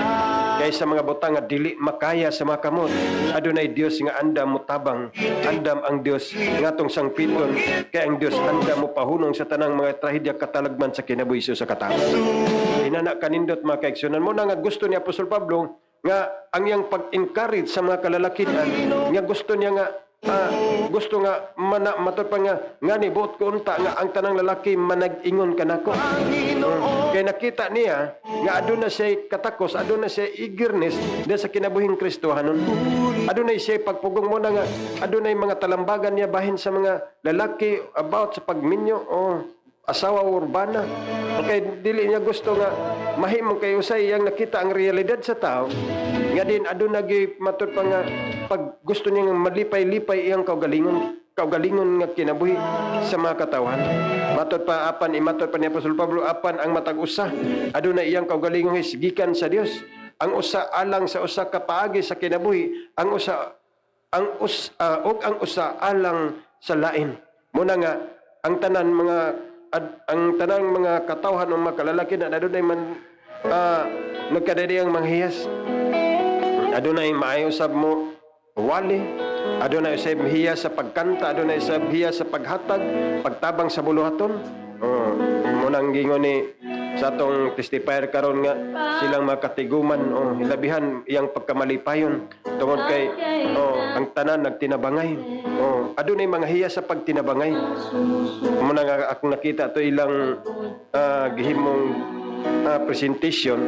Kay sa mga butang nga dili makaya sa mga kamot, adunay Dios nga andam mo tabang, andam ang Dios nga atong sangpiton, kay ang Dios andam mo pahunong sa tanang mga trahedya katalagman sa kinabuhi sa katao. Inana kanindot mga kaigsunan mo na nga gusto ni Apostol Pablo nga ang iyang pag-encourage sa mga kalalakian, nga gusto niya nga gusto nga matud pa nga ngani buot ko unta nga ang tanang lalaki manag-ingon kanako. Kay nakita niya nga aduna siya katakos, aduna siya eagerness sa kinabuhing Kristohanon. Adunay siya pagpugong mo na nga adunay mga talambagan niya bahin sa mga lalaki about sa pagminyo o asawa urbana. Okay, dili niya gusto nga mahimong kayo sa iyang nakita ang realidad sa tao, nga din aduna gi matud pa nga pag gusto niya malipay-lipay iyang kaugalingon nga kinabuhi sa mga katawhan. Matud pa imatud pa ni Apostol Pablo, apan ang matag usa aduna iyang kaugalingon gikan sa Dios, ang usa alang sa usa ka paagi sa kinabuhi, ang usa alang sa lain. Muna nga ang tanang mga katawhan o mga kalalaki na adunay man nagkadadiyang manghiyas, adunay maayo sab mo wali, adunay usab hiyas sa pagkanta, adunay usab hiyas sa paghatag, pagtabang sa buluhaton. Munang gingon ni sa atong testifier karon nga silang makatiguman hilabihan iyang pagkamalipayon tungod kay ang tanan nagtinabangay. Adunay mga hiyas sa pagtinabangay. Muna nga akong nakita to ilang gihimong presentation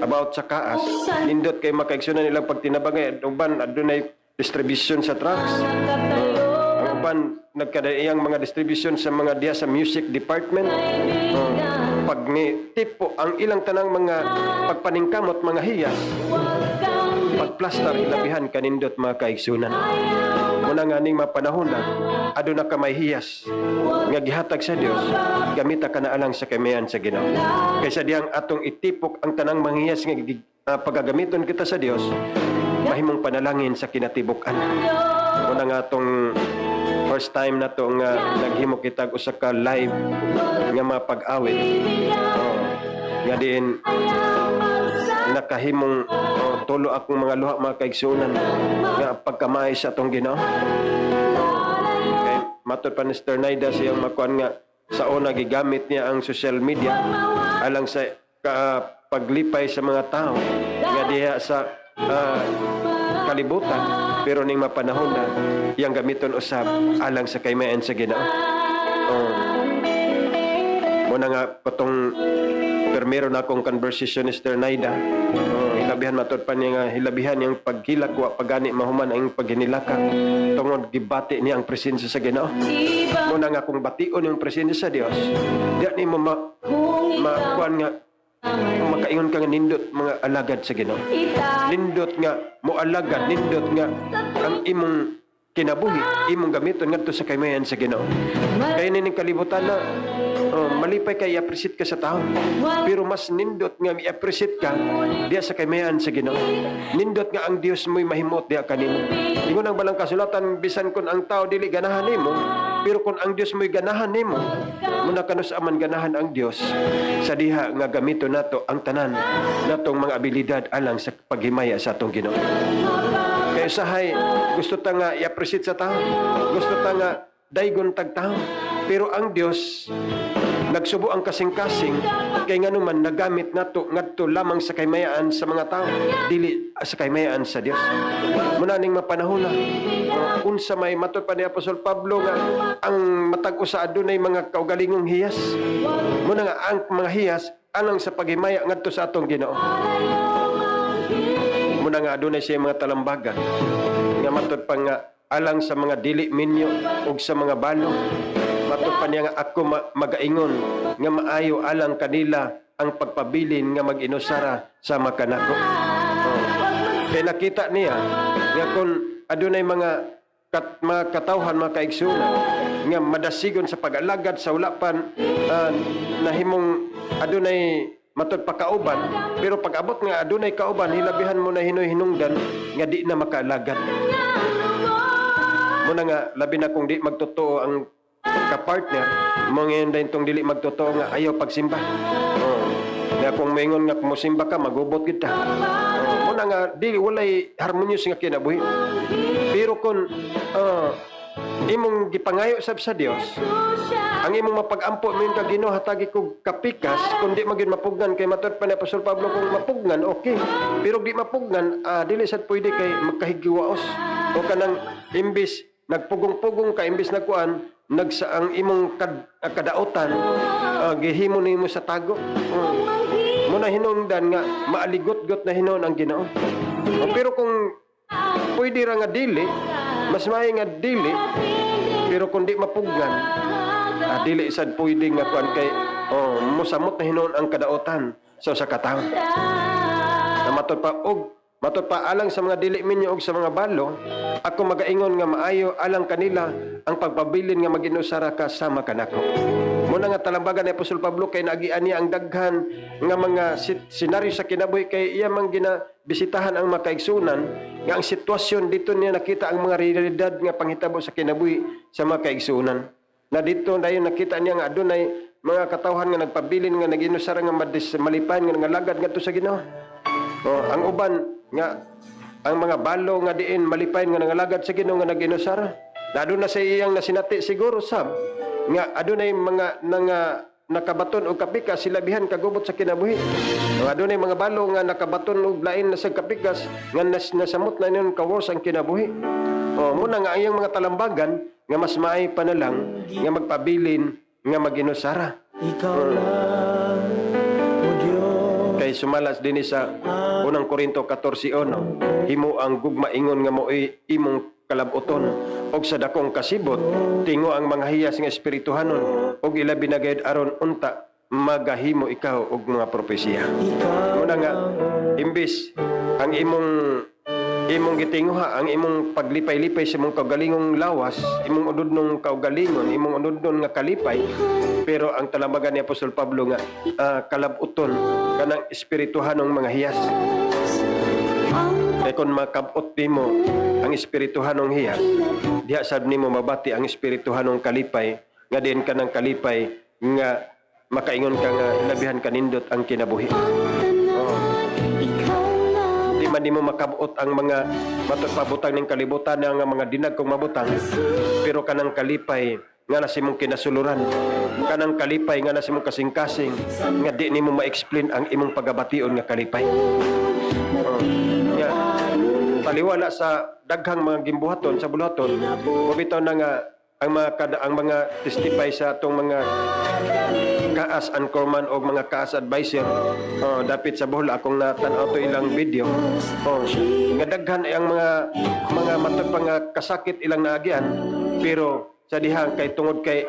about sa kaas, nindot kay makaigsunan nilang pagtinabangay. Uban adunay distribution sa trucks, ang uban nagkadaiyang mga distribution sa mga diya sa music department. Pag ni tipo ang ilang tanang mga pagpaningkamot, mga hiyas, pagplastar ilabihan kanindot mga kaigsunan. Muna nga ning mapanahon na aduna ka may hiyas nga gihatag sa Dios, gamita ka na alang sa kamayan sa Ginoo. Kaysa diyang atong itipok ang tanang mga hiyas nga pagagamiton kita sa Dios, mahimong panalangin sa kinatibuk-an. Muna nga atong first time na to nga naghimo kita usa ka live nga mapag-awit. Nga din nakahimong tulo akong mga luha mga kaigsunan nga pagkamay sa atong Ginoo. Okay, matud pa ni Sister Naida siyang makuan nga sa una gigamit niya ang social media alang sa paglipay sa mga tao nga diha sa kalibutan, pero ning mapanahon na iyang gamiton usab alang sa kaymayan sa Ginoo. Muna nga patong permero na akong conversation ni Sister Naida, labihan matod pa niya nga hilabihan yung paghilak wa pagani mahuman ang paghinilakak tungod gibati niya ang presensya sa Ginoo. Iba Muna nga kung bation yung presensya sa Dios, di ni mo kung ikaw makuan nga kung makaingon ka nga nindot mga alagad sa Ginoo. Nindot nga mo alagad, nindot nga ang imong kinabuhi, imong gamiton ngadto sa kaymayan sa Ginoo. Kaya nining kalibutan na malipay kay i-appreciate ka sa tao. Pero mas nindot nga i-appreciate ka diya sa kaymayan sa Ginoo. Nindot nga ang Dios mo'y mahimot diya kanimo. Ingon ang balang kasulatan bisan kun ang tao dili ganahan nimo, pero kung ang Dios mo'y ganahan nimo, muna kanus aman ganahan ang Dios sa diha nga gamito nato ang tanan natong mga abilidad alang sa paghimaya sa atong Ginoo. Kaya usahay gusto ta nga i-appreciate sa tao, gusto ta nga daygon tag tao, pero ang Dios nagsubo ang kasing-kasing kay nganuman nagamit nato ngadto lamang sa kaymayaan sa mga tao, dili sa kaymayaan sa Dios. Muna ning mapanahon unsa may matud pa ni Apostol Pablo nga ang matag usa adunay mga kaugalingong hiyas. Muna nga ang mga hiyas alang sa paghimaya ngadto sa atong Ginoo. Muna nga adunay siya mga talambagan nga matud pa nga alang sa mga dili minyo ug sa mga balo. Matud pa niya nga ako magaingon nga maayo alang kanila ang pagpabilin nga mag-inusara sa makanako. Kaya nakita niya nga kung adunay mga katawhan, mga kaigsunan nga madasigon sa pag-alagad sa ulapan nahimong adunay matud pa kauban, pero pag abot nga adunay kauban hilabihan mo na hinoy hinungdan nga di na makaalagad. Muna nga labi na kung di magtotoo ang ka-partner, mo ngayon dahil itong dili magtotoo nga ayaw pagsimba. Nga kung maingon nga kumusimba ka, magubot kita. Muna nga, di walay harmonious nga kinabuhi. Pero kung imong gipangayo sab sa Dios, ang imong mapag-ampo mo yung Ginoo hatagi kog kapikas, kung di magin mapugnan kay matud pa ni Apostol Pablo kung mapugnan, okay. Pero di mapugnan, dili sad pwede kay magkahigiwaos. O kanang imbis nagpugong-pugong ka, imbis nagkuan, ang imong kadaotan, gihimo nimo sa tago. Muna hinungdan nga maaligot-got na hinon ang Ginoo. Pero kung pwede ra nga dili, mas maayo nga dili, pero kung di mapugnan, dili sad pwede nga kuan kay musamot na hinon ang kadaotan sa katawo. Matod pa alang sa mga dili minyo og sa mga balo, ako magaingon nga maayo alang kanila ang pagpabilin nga mag-inusara ka sama kanako. Muna nga talambagan ni Apostol Pablo kay naagian niya ang daghan nga mga senaryo sa kinabuhi kay iya man ginabisitahan ang makaigsunan nga ang sitwasyon dito niya nakita ang mga realidad nga panghitabo sa kinabuhi sa mga kaigsunan. Na dito dayon nakita niya nga adunay mga katawhan nga nagpabilin nga nag-inusara nga malipan nga ngalagad ngadto sa Ginoo. Ang uban nga ang mga balo nga diin malipayon nga nangalagad sa Ginoo nga nag-inusara. Na sa iyang nasinati siguro sab nga adunay mga nakabaton og kapikas silabihan kagubot sa kinabuhi. Adunay mga balo nga nakabaton og lain na sa kapikas nga nasamot na niyon kawas ang kinabuhi. Muna nga iyang mga talambagan nga mas maay pa na lang nga magpabilin nga mag-inusara. Kay sumalas din sa unang Korinto 14:1, himo ang gugmaingon nga mo'y imong kalabuton og sa dakong kasibot tingo ang mga hiyas nga espirituhanon og ilabi na gayud aron unta magahimo ikaw og mga propesiya. Muna nga imbis ang imong gitinguha, ang imong paglipay-lipay sa imong kaugalingong lawas, imong ududnong kaugalingon, imong ududnon nga kalipay, pero ang talambagan ni Apostol Pablo nga kalabuton kanang espirituhanong mga hiyas. Kaya kung makabot nimo ang espirituhanong hiyas, diha sad nimo mabati ang espirituhanong kalipay, nga din kanang kalipay nga makaingon ka nga labihan kanindot ang kinabuhi. Di man nimo makabot ang mga matagpabutang ning kalibutan nga mga dinag kong mabutang, pero kanang kalipay nga nasimong kinasuluran, kanang kalipay nga nasimong kasing-kasing nga di nimo ma-explain ang imong pagabation nga kalipay. Taliwala sa daghang mga gimbuhaton sa buluhaton, mabitaw na nga ang mga testify sa atong mga kaas anchorman o mga kaas advisor, dapit sa Bohol akong natanaw to ilang video, nga daghan ang mga matod pa nga kasakit ilang naagyan, pero sa dihang kay tungod kay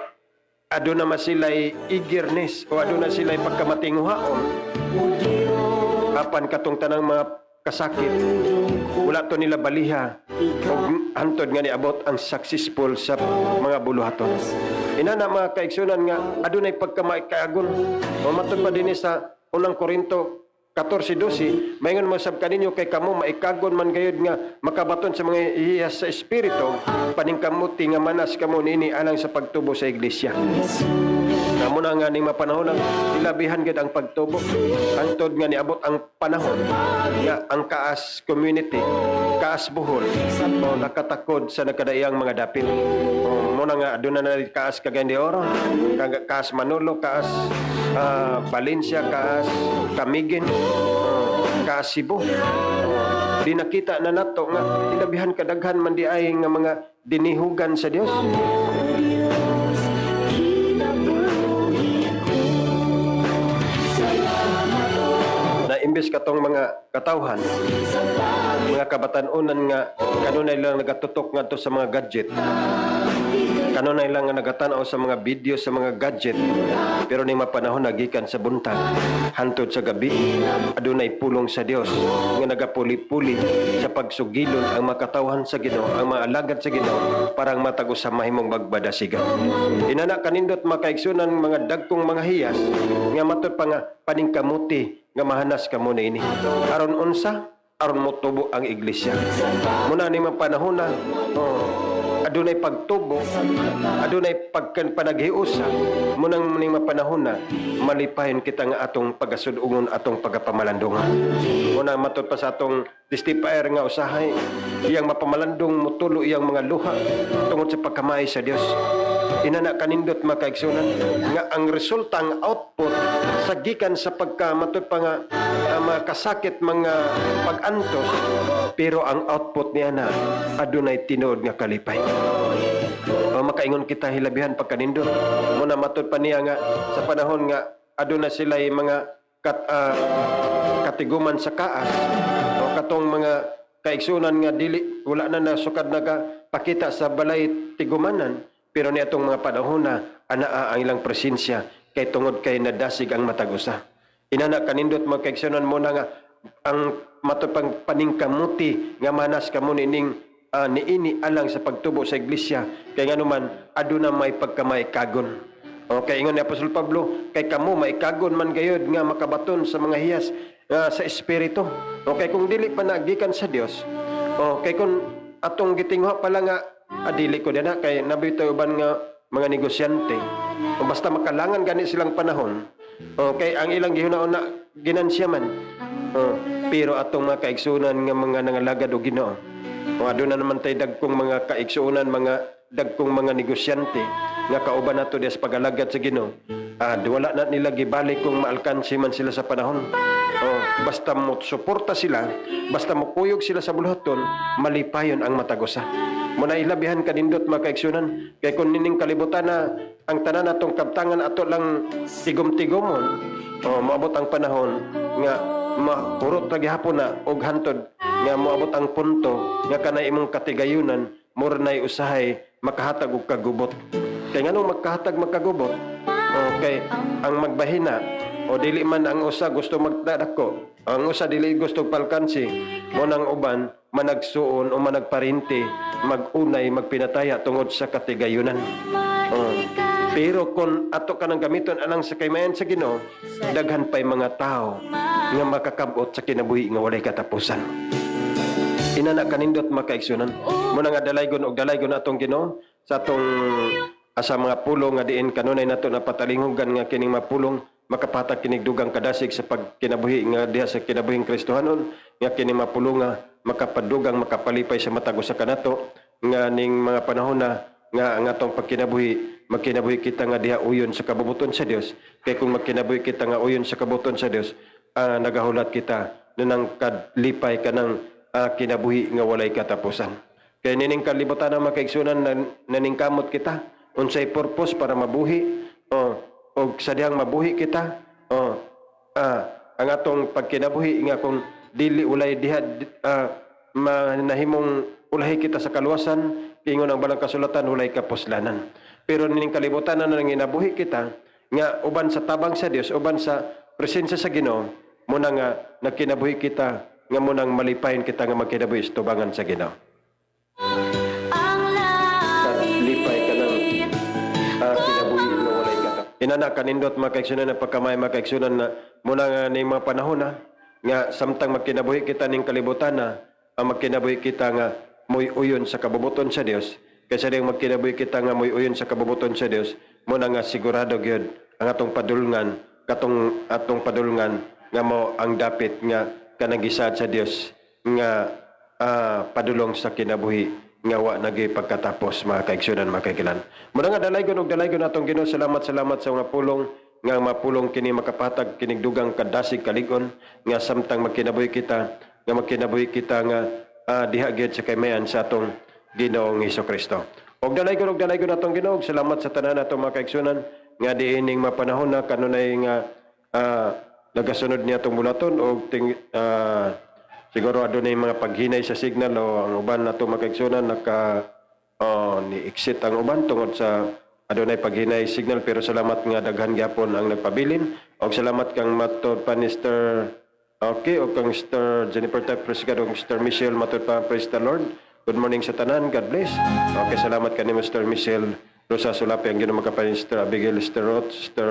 aduna man sila'y eagerness o aduna sila'y pagkamatinguhaon apan katong tanang mga kasakit, wala to nila baliha o hantod nga niabot ang successful sa mga buluhaton. Inana mga kaigsunan nga adunay pagkamaikagon o matod pa din sa unang Korinto 14:12, mayngon mo sab kaninyo kay kamo maikagon man gayud nga makabaton sa mga hiyas sa espiritu, paningkamuti nga manas kamo niini alang sa pagtubo sa iglesia. Namo na nga ning mapanahon ang ilabihan gid ang pagtubo. Hangtod nga niabot ang panahon nga ang kaas community, kaas Bohol, nakatakod sa nakadaiyang mga dapit. Muna nga aduna na kaas Cagayan de Oro, kaas Manolo, kaas Valencia, kaas Camiguin, kaas Cebu. Di nakita na nato nga ilabihan kadaghan man di ay nga mga dinihugan sa Dios. Na imbes katong mga katawhan, mga kabatanunan nga kanunay lang nagatutok ngadto sa mga gadget, kanunay lang nga nagatanaw sa mga video sa mga gadget, pero ning mapanahon nagikan sa buntag hantod sa gabi adunay pulong sa Dios nga nagapuli-puli sa pagsugilon ang makatawhan sa Ginoo, ang mga alagad sa Ginoo parang matag sa mahimong magbadasigan. Inana kanindot makaigsunan mga dagkong mga hiyas nga matud pa nga paningkamuti nga mahanas kamo niini aron unsa, aron motubo ang iglesia. Muna ni mga panahon na adunay pagtubo, adunay pagpanaghiusa, munang ning mapanahon na malipayon kita nga atong pagasudungon, atong pagapamalandungan. Muna matud pa sa atong testifier nga usahay, iyang mapamalandong mutulo iyang mga luha tungod sa pagkamay sa Dios. Inana kanindot makaigsunan nga ang resulta, ang output sa gikan sa pagkamatud pa nga mga kasakit, mga pag-antos, pero ang output niya na adunay tinuod nga kalipay. Makaingon kita hilabihan pagkanindot. Muna matud pa niya nga sa panahon nga aduna sila'y mga katiguman sa kaas o katong mga kaigsunan nga dili wala na nasukad nagapakita sa balay tigumanan, pero niatong mga panahon na anaa ang ilang presensya kay tungod kay nadasig ang matagusa. Inana kanindot mga kaigsunan mo na nga ang matupang paningkamuti nga manas kamo nining niini alang sa pagtubo sa iglesia, kay nga naman aduna may pagkamay kagon. Okay, ingon ni Apostol Pablo, kay kamo may kagon man gayud nga makabaton sa mga hiyas sa espiritu. Okay, kung dili pa nagikan sa Dios, okay, kung atong gitingwa pala nga adili ko dina kay nabitoy uban nga mga negosyante, o basta makalangan gani silang panahon, okay, ang ilang gihunaon na ginansya man, pero atong mga kaigsunan nga mga nangalagad o Ginoo, kung aduna naman tayo dagkong mga kaigsunan, mga dagkong mga negosyante nga kauban nato des pagalagad sa Ginoo, wala na nila gibalik kung maalkansi man sila sa panahon. Basta mo suporta sila, basta mo kuyog sila sa buluhaton, malipayon ang matagusa. Muna ilabihan kanindot mga kaigsunan, kay kung nining kalibutan na ang tanan natong kabtangan ato lang tigom-tigomon, maabot ang panahon nga mahurot lagi hapon na og hantod nga moabot ang punto nga kanay imong katigayunan mura nay usahay makahatag og kagubot. Kay nganong magkagubot, okay, ang magbahina o dili man ang usa gusto magdadako, ang usa dili gusto palkansi, mo nang uban managsuon o managparinti, magunay, magpinataya tungod sa katigayunan. Pero kung ato ka nang gamiton alang sa kaymayan sa Ginoo, daghan pa'y mga tao nga makakabot sa kinabuhi nga walay katapusan. Inana kanindot makaigsunan, muna nga dalaygon og dalaygon atong Ginoo sa atong asa mga pulong nga diin kanunay nato na patalingugan nga kining mapulong makapatag kinig dugang kadasig sa pagkinabuhi nga diha sa kinabuhing Kristohanon, nga kining mapulong nga makapadugang makapalipay sa matag usa kanato nga ning mga panahon na nga ang atong magkinabuhi kita nga diha uyon sa kabubuton sa Dios. Kay kung magkinabuhi kita nga uyon sa kabubuton sa Dios, nagahulat kita nang kadlipay kanang kinabuhi nga walay katapusan. Kaya nining kalibutan na makaigsunan na naningkamot kita. Unsay purpose para mabuhi. O sa dihang mabuhi kita. Ang atong pagkinabuhi nga kung dili ulay diha manahimong ulahi kita sa kaluwasan, ingon ang balang kasulatan ulay kapuslanan. Pero nining kalibutan na nang inabuhi kita nga uban sa tabang sa Dios, uban sa presensya sa Ginoo, muna nga nagkinabuhi kita nga munang malipahin kita nga magkinabuhi sa tubangan sa Ginoo. Lipay ka ng kinabuhi na walay ka. Inana kanindot makaigsunan na pagkamay makaigsunan na muna nga ning mga panahon na nga samtang magkinabuhi kita ning kalibutan na ang magkinabuhi kita nga muy uyon sa kabubuton sa Dios. Kaysa ding magkinabuhi kita nga muy uyon sa kabubuton sa Dios, muna nga sigurado gyud ang atong padulngan, atong padulngan nga mo ang dapit nga kanagisad sa Dios nga padulong sa kinabuhi nga wa nagay pagkatapos mga kaigsunan mga kaigilan. Muna nga dalaygon og dalaygon atong Ginoo, salamat sa mga pulong nga mapulong kini makapatag kining dugang kadasig kaligon nga samtang magkinabuhi kita nga diha gyud sa kaymayan sa atong Ginoong Hesukristo. Og dalaygon atong Ginoo, salamat sa tanan atong mga kaigsunan nga diining mapanahon na kanunay nga nagasunod niya atong bulaton og siguro adunay mga paghinay sa signal o ang uban nato mga kaigsunan ni-exit ang uban tungod sa adunay paghinay signal, pero salamat nga daghan gyapon ang nagpabilin og salamat kang matod pa ni Mr. Okay, o kang Mr. Jennifer Tapres o Mr. Michelle matod pa, praise the Lord. Good morning sa tanan, God bless. Okay, salamat ka ni Mr. Michelle Rosa Sulapi, ang ginoo makapan Mr. Abigail, Mr. Roth, Mr.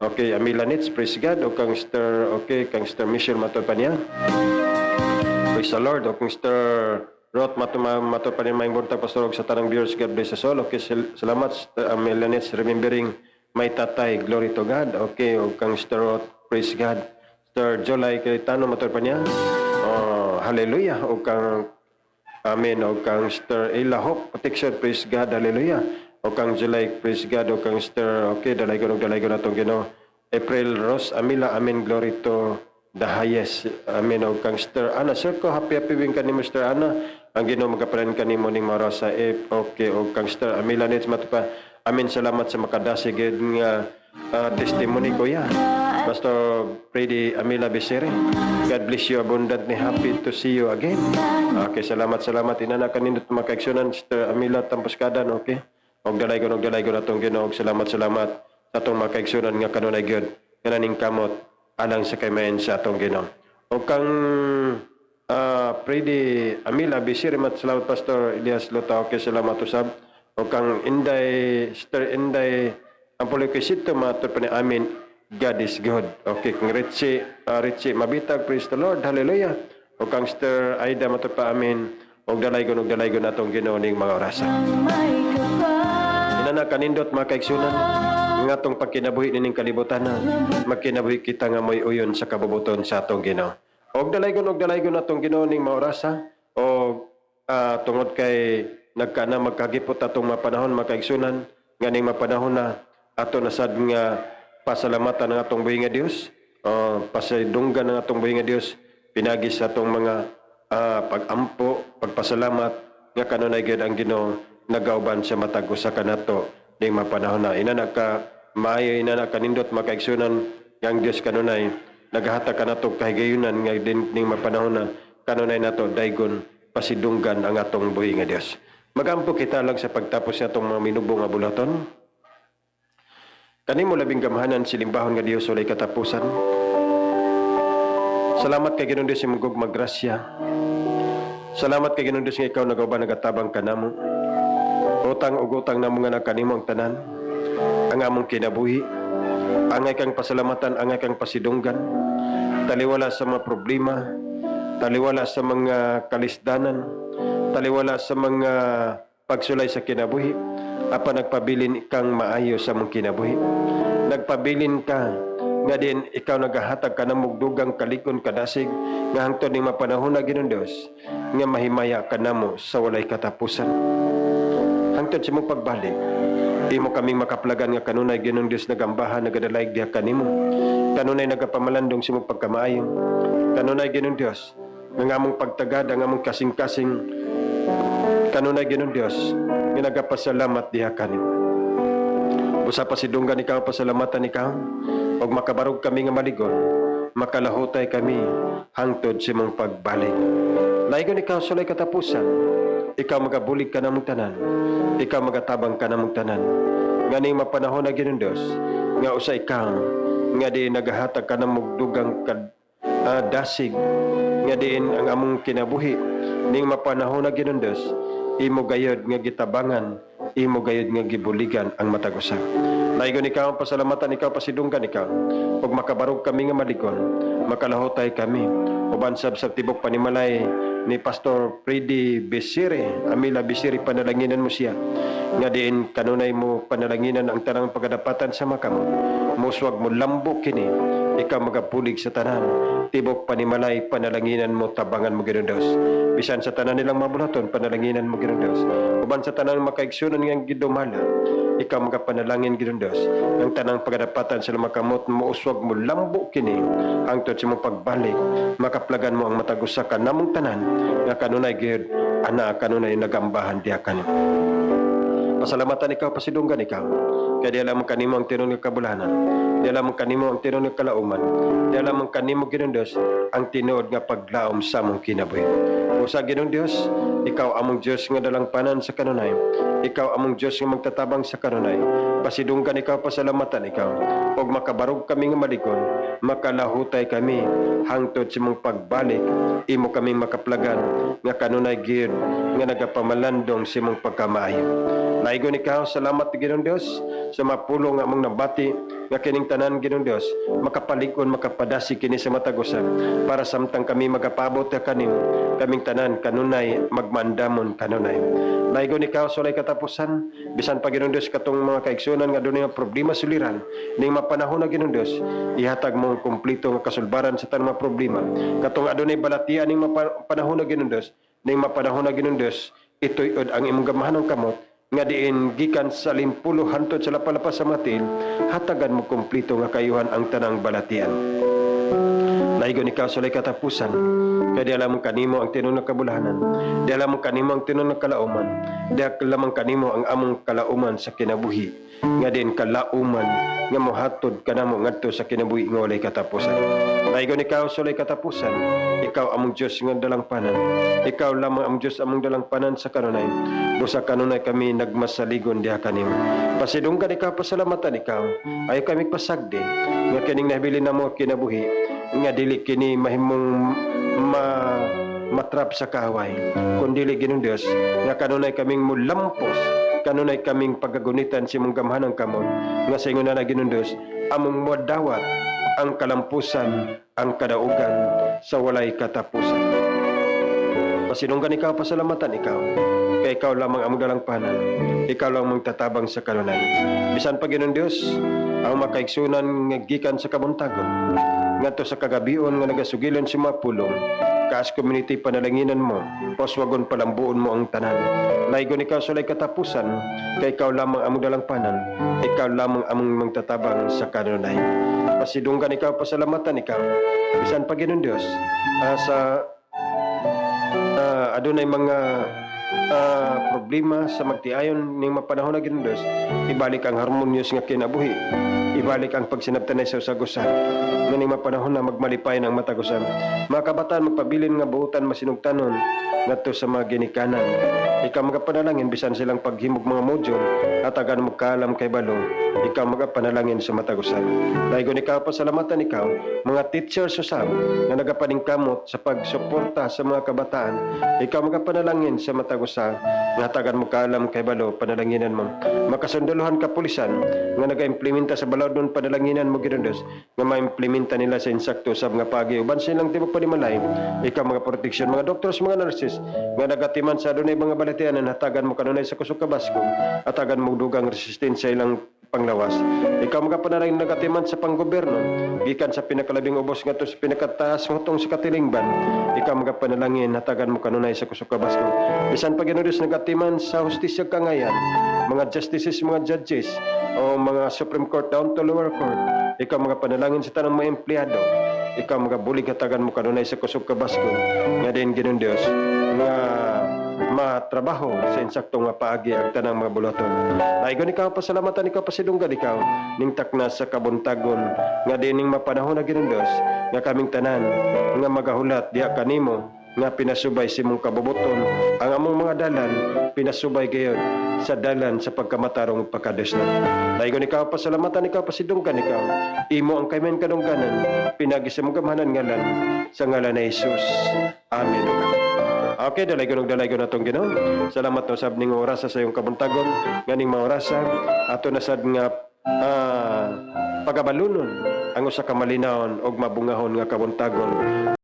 Okay, Amila Nitz, praise God. O kang Mr. Okay, kang Mr. Michelle matod pa niya. Praise the Lord. O kang Mr. Roth matod pa niya maing buntag pastor og sa tanang viewers, God bless us all. Okay, salamat Amila Nitz, remembering my tatay, glory to God. Okay, o kang Mr. Roth, praise God. Mr. Jolay Cayetano matod pa niya. Hallelujah. O kang Amen. O kang Mr. Ella Hope Protection, praise God, hallelujah. O kang July, praise God. O kang Mr. Okay, dalaygon atong Ginoo. April Rose Amila, amen, glory to the highest, amen. O kang Mr. Ana Circo, happy wing ka ni Mr. Ana, ang Ginoo magapanan ka ni Morning Mara sa okay. O kang Mr. Amila Nitz matupa, amen, salamat sa makadasig nga testimony ko ya. Pastor Freddy Amila Becerre, God bless you abundantly, happy to see you again. Okay, salamat. Inana kanindot makaigsunan Mr. Amila Tampuskadan, okay. Og dalaygon atong Ginoo, salamat sa atong makaigsunan nga kanunay gyud nga naning kamot alang sa kaymayan sa atong Ginoo. Og kang Freddy Amila Becerre, salamat Pastor Elias Lota, okay, salamat usab. Og kang Sister Inday Ampulikisito matod pa ni amin, God is good. Okay, kung Richie Mabitag, praise the Lord, hallelujah. O kang Mr. Aida matod pa amin, o dalaygon atong Ginoo ning mga orasan. Inana kanindot mga kaigsunan, nga atong pagkinabuhi ning kalibutan na, magkinabuhi kita nga may uyon sa kabubuton sa atong Ginoo. O dalaygon atong Ginoo ning mga orasa, o tungod kay nagkana magkagipot atong mapanahon mga kaigsunan, nga ning mapanahon na ato nasad nga pasalamatan ng atong buhi nga Dios, pasidunggan ng atong buhi nga Dios, pinagi sa atong mga pagampo, pagpasalamat nga kanunay gyud ang Ginoo nagauban sa matag usa kanato ning mapanahon na. Inana kanindot makaigsunan yang Dios kanunay nagahatag kanato kahigayunan nga ning mapanahon na kanunay nato daygon pasidunggan ang atong buhi nga Dios. Magampo kita lang sa pagtapos sa atong mga minubo nga bulaton. Kanimo labing gamhanan silimbahon nga Dios walay katapusan. Salamat kay Ginoong Dios imong maggrasya. Salamat kay Ginoong Dios nga ikaw nagauban nagatabang kanamo. Utang namo nga nakanimo ang tanan. Ang among kinabuhi. Angay kang pasalamatan, angay kang pasidunggan. Taliwala sa mga problema, taliwala sa mga kalisdanan, taliwala sa mga pagsulay sa kinabuhi. Apa nagpabilin kang maayo sa mong kinabuhi. Nagpabilin ka nga din ikaw nagahatag ka ng mugdugang kalikon kadasig nga hangtod ning mapanahon na Ginoong Dios nga mahimaya ka namo sa walay katapusan. Hangtod sa mong pagbalik, imo kaming makaplagan nga kanunay Ginoong Dios nagambahan nagadalaig diha kanimo. Kanunay nagapamalandong sa mong pagkamaayo. Kanunay Ginoong Dios nga among pagtagad ang among kasing-kasing Kanunay Ginoong Dios, nga nagapasalamat diha kanin. Busa pa sidunggan ikaw, pasalamatan ikaw, og makabarog kami nga maligon, makalahutay kami hangtod sa mong pagbalik. Laigon ikaw sulay katapusan, ikaw magabulig ka namong tanan, ikaw magatabang ka namong tanan, nga ning mapanahon na Ginoong Dios, nga usa ikaw, nga di nagahatag ka namong dugang dasig, nga diin ang among kinabuhi, ning mapanahon na Ginoong Dios, imo gayod nga gitabangan, imo gayod nga gibuligan ang matag usa. Laigon ikaw, pasalamatan ikaw, pasidunggan ikaw, ug makabarog kami nga maligon, makalahutay kami, uban sab sa tibok panimalay ni Pastor Freddy Bisiri, Amila Bisiri, panalanginan mo siya, nga diin kanunay mo panalanginan ang tanang pagkadapatan sa makamo, muswag mo lambo kini, ikaw magapulig sa tanan, tibok panimalay, panalaginan mo, tabangan mo Ginoong Dios. Bisan sa tanan nilang mabulaton, panalaginan mo Ginoong Dios. Uban sa tanan makaigsunan ng gidumala, ikaw magapanalangin Ginoong Dios. Ang tanang pagdapatan sa makamot mo, uswag mo lambo kini, hangtod sa mong pagbalik, makaplagan mo ang matagusa ka namong tanan, nga kanunay gid, ana kanunay nagambahan diha kanin. Pasalamatan ikaw, pasidunggan ikaw. Kaya di alam kanimo ang tinong ng kabulanan. Di alam kanimo ang tinong ng kalauman. Di alam kanimo Ginoong Dios ang tinuod nga paglaom sa mong kinabuhi. Usa Ginoong Dios, ikaw among Dios nga dalangpanan sa kanunay. Ikaw among Dios nga magtatabang sa kanunay. Pasidunggan ikaw, pasalamatan ikaw. Og makabarog kami nga maligon, makalahutay kami hangtod sa mong pagbalik, imo kaming makaplagan nga kanunay gyud nga nagapamalandong sa mong pagkamaayo. Laigon ikaw, salamat Ginoong Dios sa mapulong nga among nabati nga kining tanan Ginoong Dios, makapalikon, makapadasi kini sa matagusan para samtang kami magapabot kanim, kaming tanan kanunay magmandamon kanunay. Laigon ikaw, sulay katapusan, bisan pa Ginoong Dios katong mga kaigsunan nga dunay problema suliran, ning mapanahon na Ginoong Dios, ihatag mo ang kumplito nga kasulbaran sa tanang mga problema. Katong adunay balatian ning mapanahon na Ginoong Dios, ning mapanahon na Ginoong Dios, itoy-od ang imong gamahanong kamot, nga diin gikan sa 50 hantod sa lapalapas sa matil, hatagan mo kumplito nga kayuhan ang tanang balatian. Laigon ikaw sulay katapusan, kaya di alam kanimo ang tinong ng kabulahanan, di alam kanimo ang tinong ng kalauman, di alam kanimo ang among kalauman sa kinabuhi, nga din kalauman nga mohatod kanamo ngadto sa kinabuhi nga walay katapusan. Laigon ikaw sulay katapusan, ikaw among Dios nga dalangpanan, ikaw lamang among Dios among dalangpanan sa kanunay. Busa kanunay kami nagmasaligon diha kanimo. Pasidunggan ikaw, pasalamatan ikaw, ay kami pasagdi nga kining nahabilin namo kinabuhi, nga dili kini mahimong matrap sa kaway, kundi Ginoong Dios nga kanunay kaming mulampos, kanunay kaming pagagunitan si mong gamhanang kamot, nga sa ingon na Ginoong Dios among modawat ang kalampusan, ang kadaugan sa walay katapusan. Pasinunggan ikaw, pasalamatan ikaw, kay ikaw lamang among dalangpanan, ikaw lamang tatabang sa kanunay. Bisan pa Ginoong Dios ang makaigsunan nga gikan sa kabuntagon, ngadto sa kagabion nga nagasugilon si mga pulong, kaas community panalanginan mo, poswagon palambuon mo ang tanan. Laigon ikaw sulay katapusan, kay ikaw lamang among dalangpanan, ikaw lamang among magtatabang sa kanunay. Pasidunggan ikaw, pasalamatan ikaw, bisan pa Ginoong Dios sa adunay mga problema sa magtiayon ning mapanahon na Ginoong Dios, ibalik ang harmonious nga kinabuhi, ibalik ang pagsinabtanay sa usagusan, nga ning mapanahon na magmalipay ng matagusan. Mga kabataan, magpabilin nga buutan masinugtanon ngadto sa mga ginikanan. Ikaw magapanalangin bisan silang paghimog mga module at agan mo kaalam kay balo, ikaw magapanalangin sa matagusan. Laigon ikaw, pasalamatan ikaw, mga teachers usab nga nagapaningkamot sa pagsuporta sa mga kabataan, ikaw magapanalangin sa matagusan, nga tagan mo kaalam kay balo, panalanginan mo. Makasunduluhan kapulisan nga naga-implementa sa balodon, panalanginan mo Ginoong Dios nga ma-implementa nila sa insakto sab nga pagi uban silang tibok panimalay, ikaw mga protection, mga doctors, mga nurses nga nagatiman sa adunay mga balatian, hatagan mo kanunay sa kusog kabaskog, hatagan mo dugang resistensya ilang panglawas. Ikaw magapanalangin nagatiman sa panggoberno, gikan sa pinakalabing ubos ngadto sa pinakataas ngutong sa katilingban, ikaw magapanalangin hatagan mo kanunay sa kusog kabaskog. Bisan pa Ginoong Dios nagatiman sa hustisya kangayan, mga justices, mga judges o mga Supreme Court down to lower court, ikaw magapanalangin sa tanang mga empleyado, ikaw magabulig hatagan mo kanunay sa kusog kabaskog, nga din Ginoong Dios nga matrabaho sa insaktong nga paagi ang tanang mga bulaton. Naigon ikaw pasalamatan ikaw pasidunggan ikaw ning takna sa kabuntagon nga dining mapanahon na ginundos nga kaming tanan nga magahulat diha kanimo nga pinasubay si mong kabubuton ang among mga dalan pinasubay gayud sa dalan sa pagkamatarong pagkades na. Naigon ikaw pasalamatan ikaw pasidunggan ikaw imo ang kaymen kadungganan pinagi sa mong gamahanan ngalan sa ngalan ni Jesus. Amen. Okay, dalay ko na itong Ginoo. Salamat no sab ning oras sa iyong kabuntagon nganing mga orasa ato na sad nga pagabalunon ang usa ka malinawon og mabungahon nga kabuntagon